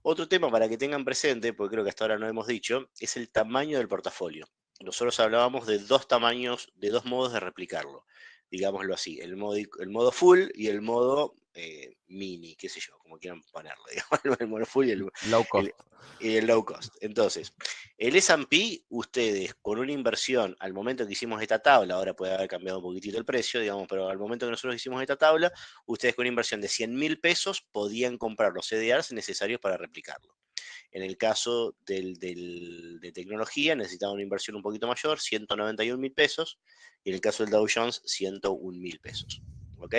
Speaker 2: Otro tema para que tengan presente, porque creo que hasta ahora no hemos dicho, es el tamaño del portafolio. Nosotros hablábamos de 2 tamaños, de 2 modos de replicarlo, digámoslo así, el modo full y el modo mini, qué sé yo, como quieran ponerlo, digamos, el modo full y
Speaker 3: Low cost.
Speaker 2: el low cost. Entonces, el S&P, ustedes con una inversión, al momento que hicimos esta tabla, ahora puede haber cambiado un poquitito el precio, digamos, pero al momento que nosotros hicimos esta tabla, ustedes con una inversión de 100.000 pesos podían comprar los CDRs necesarios para replicarlo. En el caso de tecnología necesitaban una inversión un poquito mayor, 191.000 pesos, y en el caso del Dow Jones, 101.000 pesos. ¿Ok?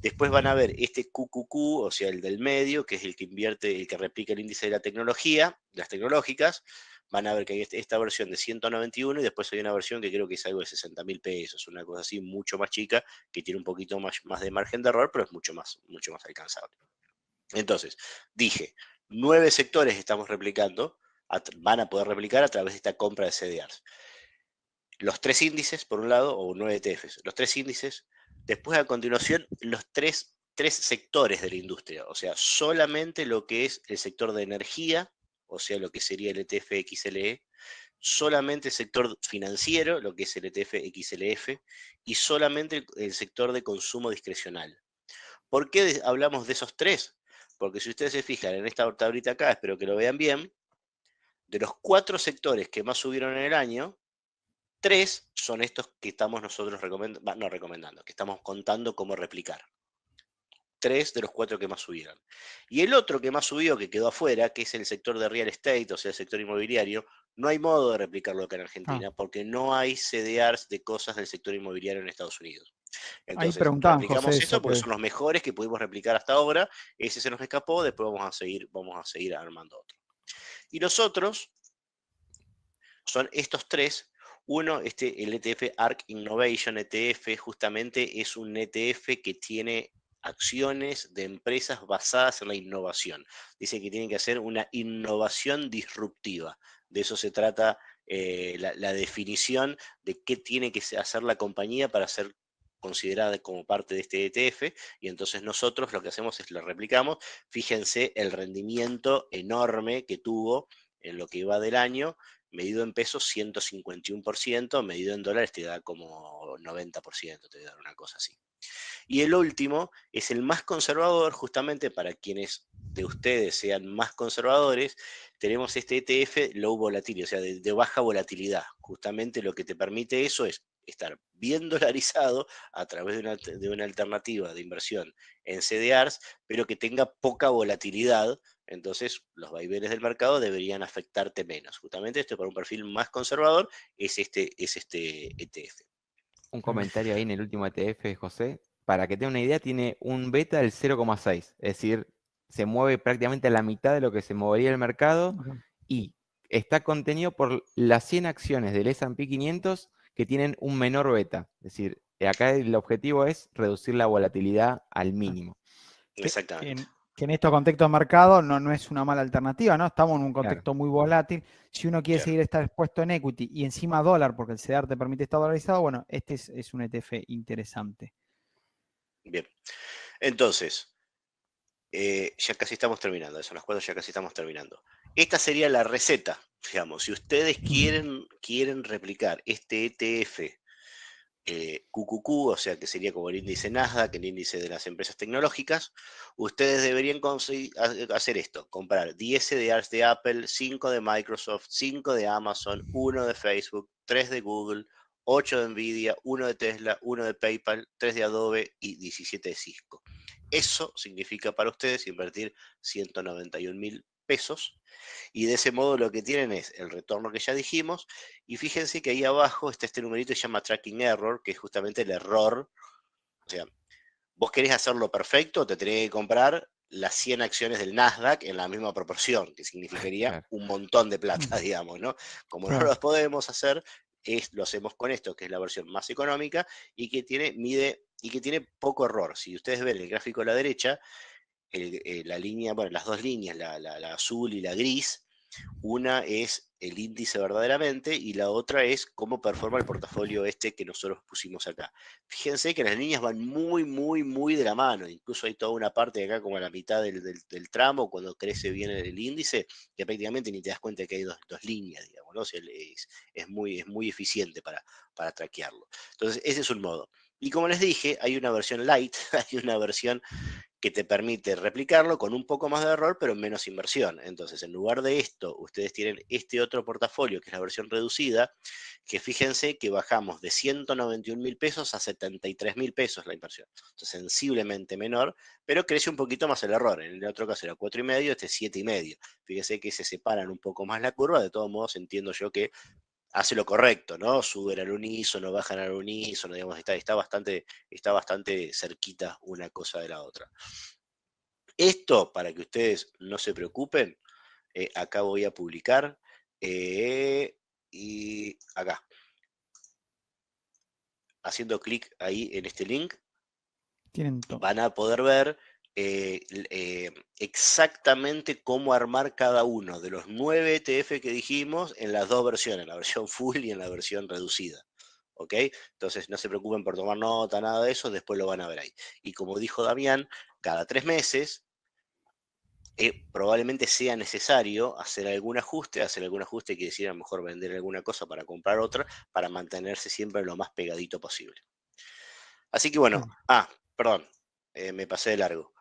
Speaker 2: Después van a ver este QQQ, o sea, el del medio, que es el que invierte, el que replica el índice de la tecnología, las tecnológicas. Van a ver que hay esta versión de 191 y después hay una versión que creo que es algo de 60.000 pesos, una cosa así mucho más chica, que tiene un poquito más de margen de error, pero es mucho más alcanzable. Entonces, dije, 9 sectores estamos replicando, van a poder replicar a través de esta compra de CDRs. Los 3 índices, por un lado, o 9 ETFs, los 3 índices. Después, a continuación, los tres sectores de la industria, o sea, solamente lo que es el sector de energía, o sea, lo que sería el ETF XLE, solamente el sector financiero, lo que es el ETF XLF, y solamente el sector de consumo discrecional. ¿Por qué hablamos de esos 3? Porque si ustedes se fijan en esta tablita acá, espero que lo vean bien, de los 4 sectores que más subieron en el año, 3 son estos que estamos nosotros recomendando, que estamos contando cómo replicar. 3 de los 4 que más subieron. Y el otro que más subió, que quedó afuera, que es el sector de real estate, o sea, el sector inmobiliario, no hay modo de replicarlo acá en Argentina, porque no hay CDRs de cosas del sector inmobiliario en Estados Unidos.
Speaker 1: Ahí
Speaker 2: Entonces,
Speaker 1: preguntaban, José,
Speaker 2: replicamos
Speaker 1: eso
Speaker 2: esto porque
Speaker 1: que
Speaker 2: son los mejores que pudimos replicar hasta ahora. Ese se nos escapó, después vamos a seguir armando otro. Y los otros son estos 3. Uno, el ETF ARK Innovation ETF, justamente es un ETF que tiene acciones de empresas basadas en la innovación. Dice que tienen que hacer una innovación disruptiva. De eso se trata la definición de qué tiene que hacer la compañía para ser considerada como parte de este ETF, y entonces nosotros lo que hacemos es lo replicamos. Fíjense el rendimiento enorme que tuvo en lo que iba del año, medido en pesos 151%, medido en dólares te da como 90%, te da una cosa así. Y el último es el más conservador, justamente para quienes de ustedes sean más conservadores, tenemos este ETF low volatility, o sea, de baja volatilidad. Justamente lo que te permite eso es estar bien dolarizado a través de una alternativa de inversión en CDRs, pero que tenga poca volatilidad. Entonces, los vaivenes del mercado deberían afectarte menos. Justamente esto para un perfil más conservador es este ETF.
Speaker 3: Un comentario ahí en el último ETF, José. Para que tenga una idea, tiene un beta del 0,6. Es decir, se mueve prácticamente a la mitad de lo que se movería el mercado y está contenido por las 100 acciones del S&P 500 que tienen un menor beta. Es decir, acá el objetivo es reducir la volatilidad al mínimo.
Speaker 2: Exactamente.
Speaker 1: Que en estos contextos de mercado no es una mala alternativa, ¿no? Estamos en un contexto
Speaker 3: Claro.
Speaker 1: muy volátil. Si uno quiere seguir estar expuesto en equity y encima dólar, porque el CEDAR te permite estar dolarizado, bueno, este es un ETF interesante.
Speaker 2: Bien. Entonces, ya casi estamos terminando, son las 4, ya casi estamos terminando. Esta sería la receta, digamos, si ustedes quieren replicar este ETF QQQ, o sea que sería como el índice Nasdaq, el índice de las empresas tecnológicas, ustedes deberían hacer esto, comprar 10 CDRs de Apple, 5 de Microsoft, 5 de Amazon, 1 de Facebook, 3 de Google, 8 de Nvidia, 1 de Tesla, 1 de PayPal, 3 de Adobe y 17 de Cisco. Eso significa para ustedes invertir 191.000 pesos, y de ese modo lo que tienen es el retorno que ya dijimos, y fíjense que ahí abajo está este numerito que se llama tracking error, que es justamente el error. O sea, vos querés hacerlo perfecto, te tenés que comprar las 100 acciones del Nasdaq en la misma proporción, que significaría
Speaker 3: Claro.
Speaker 2: un montón de plata, digamos, ¿no? Como no lo podemos hacer, lo hacemos con esto, que es la versión más económica y que tiene poco error. Si ustedes ven el gráfico a la derecha, la línea, bueno, las dos líneas, la azul y la gris, Una es el índice verdaderamente y la otra es cómo performa el portafolio este que nosotros pusimos acá. Fíjense que las líneas van muy, muy, muy de la mano. Incluso hay toda una parte de acá como a la mitad del tramo, cuando crece bien el índice, que prácticamente ni te das cuenta que hay dos líneas, digamos, ¿no? O sea, es muy eficiente para traquearlo. Entonces, ese es un modo. Y como les dije, hay una versión light, hay una versión que te permite replicarlo con un poco más de error, pero menos inversión. Entonces, en lugar de esto, ustedes tienen este otro portafolio, que es la versión reducida, que fíjense que bajamos de 191.000 pesos a 73.000 pesos la inversión. Entonces, sensiblemente menor, pero crece un poquito más el error. En el otro caso era 4,5, este es 7,5. Fíjense que se separan un poco más la curva. De todos modos, entiendo yo que hace lo correcto, ¿no? Suben al unísono, bajan al unísono, digamos, está bastante cerquita una cosa de la otra. Esto, para que ustedes no se preocupen, acá voy a publicar, y acá, haciendo clic ahí en este link,
Speaker 1: Tienen todo.
Speaker 2: van a poder ver exactamente cómo armar cada uno de los 9 ETF que dijimos en las dos versiones, en la versión full y en la versión reducida. ¿Ok? Entonces no se preocupen por tomar nota, nada de eso, después lo van a ver ahí. Y como dijo Damián, cada 3 meses probablemente sea necesario hacer algún ajuste quiere decir a lo mejor vender alguna cosa para comprar otra, para mantenerse siempre lo más pegadito posible. Así que bueno, perdón, me pasé de largo.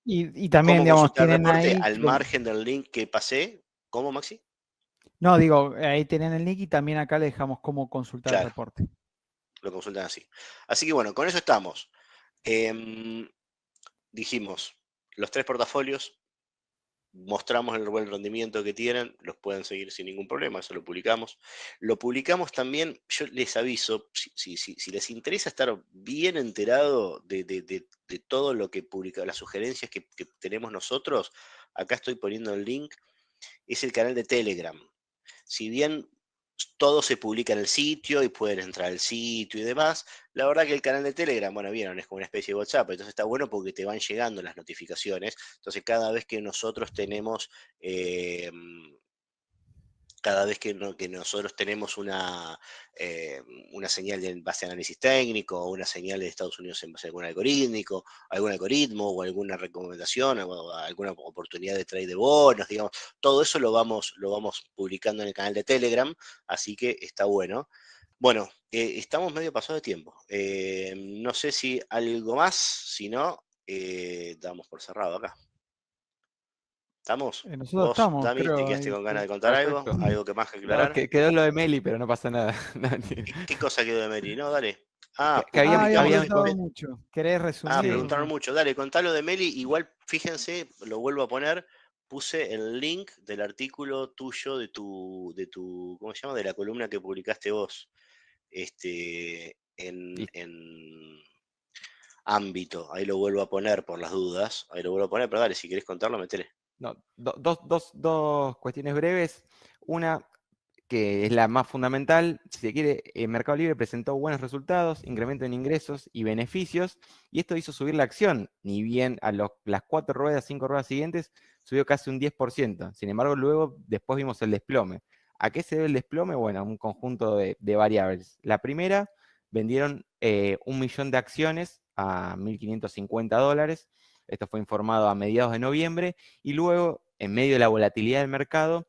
Speaker 1: Y también,
Speaker 2: ¿Cómo
Speaker 1: digamos,
Speaker 2: consultar el
Speaker 1: tienen
Speaker 2: reporte?
Speaker 1: ahí,
Speaker 2: Al margen del link que pasé. ¿Cómo, Maxi?
Speaker 1: no, digo, ahí tienen el link y también acá le dejamos cómo consultar el
Speaker 2: Claro,
Speaker 1: reporte.
Speaker 2: lo consultan así. Así que bueno, con eso estamos. Dijimos, los 3 portafolios, mostramos el buen rendimiento que tienen, los pueden seguir sin ningún problema, eso lo publicamos. Lo publicamos también, yo les aviso, si les interesa estar bien enterado de todo lo que publica, las sugerencias que tenemos nosotros, acá estoy poniendo el link, es el canal de Telegram. Si bien todo se publica en el sitio y pueden entrar al sitio y demás, la verdad que el canal de Telegram, bueno, vieron, es como una especie de WhatsApp, entonces está bueno porque te van llegando las notificaciones, entonces cada vez que nosotros tenemos una señal en base a análisis técnico, o una señal de Estados Unidos en base a algún algoritmo o alguna recomendación, o alguna oportunidad de trade de bonos, digamos, todo eso lo vamos publicando en el canal de Telegram, así que está bueno. Bueno, estamos medio pasados de tiempo. No sé si algo más, si no, damos por cerrado acá. ¿Estamos?
Speaker 1: Nosotros
Speaker 2: Vos,
Speaker 1: estamos,
Speaker 2: Dami, ¿te
Speaker 1: creo.
Speaker 2: quedaste con ganas de contar algo?
Speaker 3: Perfecto.
Speaker 2: ¿Algo que más que
Speaker 3: No,
Speaker 2: aclarar?
Speaker 3: quedó lo de Meli, pero no pasa nada. No, mentira.
Speaker 2: ¿Qué cosa quedó de Meli? No, dale.
Speaker 3: Que habían,
Speaker 1: Habíamos
Speaker 3: habían,
Speaker 1: preguntado mucho. ¿Querés resumir?
Speaker 2: Preguntaron mucho. Dale, contalo de Meli. Igual, fíjense, lo vuelvo a poner. Puse el link del artículo tuyo ¿cómo se llama? De la columna que publicaste vos. En ámbito. Ahí lo vuelvo a poner por las dudas. Ahí lo vuelvo a poner, pero dale, si querés contarlo, metele.
Speaker 3: No, dos cuestiones breves. Una, que es la más fundamental, si se quiere, Mercado Libre presentó buenos resultados, incremento en ingresos y beneficios, y esto hizo subir la acción, ni bien a las 5 ruedas siguientes, subió casi un 10%. Sin embargo, después vimos el desplome. ¿A qué se debe el desplome? Bueno, un conjunto de variables. La primera, vendieron 1 millón de acciones a $1.550. Esto fue informado a mediados de noviembre, y luego, en medio de la volatilidad del mercado,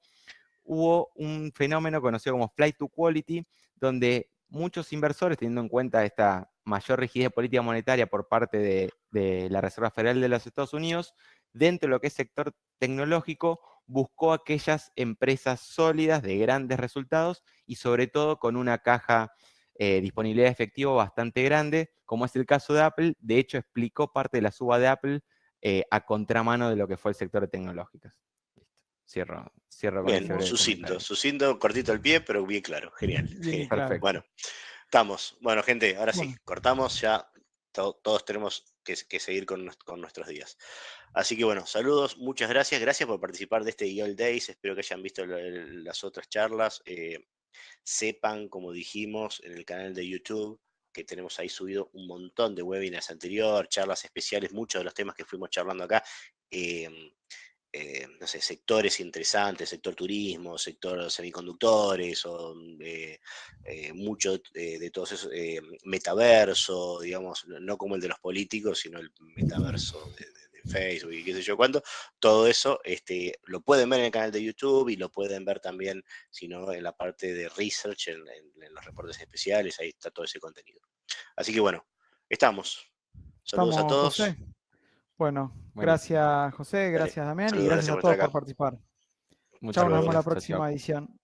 Speaker 3: hubo un fenómeno conocido como flight to quality, donde muchos inversores, teniendo en cuenta esta mayor rigidez de política monetaria por parte de la Reserva Federal de los Estados Unidos, dentro de lo que es sector tecnológico, buscó aquellas empresas sólidas de grandes resultados y sobre todo con una caja disponibilidad de efectivo bastante grande, como es el caso de Apple. De hecho, explicó parte de la suba de Apple a contramano de lo que fue el sector de tecnológicas. Cierro con
Speaker 2: Bien,
Speaker 3: ese breve comentario.
Speaker 2: sucinto, cortito el pie, pero bien claro. Genial.
Speaker 1: Bien, claro.
Speaker 3: Perfecto.
Speaker 2: Bueno, estamos. Bueno, gente, ahora sí,
Speaker 1: Bueno.
Speaker 2: cortamos, ya todos tenemos que seguir con nuestros días. Así que bueno, saludos, muchas gracias por participar de este IOL Days, espero que hayan visto las otras charlas. Sepan, como dijimos en el canal de YouTube, que tenemos ahí subido un montón de webinars anterior, charlas especiales, muchos de los temas que fuimos charlando acá. no sé, sectores interesantes, sector turismo, sector semiconductores, o mucho de todos esos, metaverso, digamos, no como el de los políticos, sino el metaverso de Facebook y qué sé yo cuánto. Todo eso lo pueden ver en el canal de YouTube y lo pueden ver también, si no, en la parte de research, en los reportes especiales, ahí está todo ese contenido. Así que bueno, estamos. Saludos a todos.
Speaker 1: José. Bueno,
Speaker 3: Buenísimo.
Speaker 1: gracias José, gracias Damián y
Speaker 2: Saludos,
Speaker 1: gracias
Speaker 2: gracias
Speaker 1: a
Speaker 2: por
Speaker 1: todos
Speaker 2: estar
Speaker 1: por
Speaker 2: acá.
Speaker 1: participar.
Speaker 3: Muchas
Speaker 1: Chao, nos vemos en la
Speaker 3: gracias. Chao, chao.
Speaker 1: próxima edición.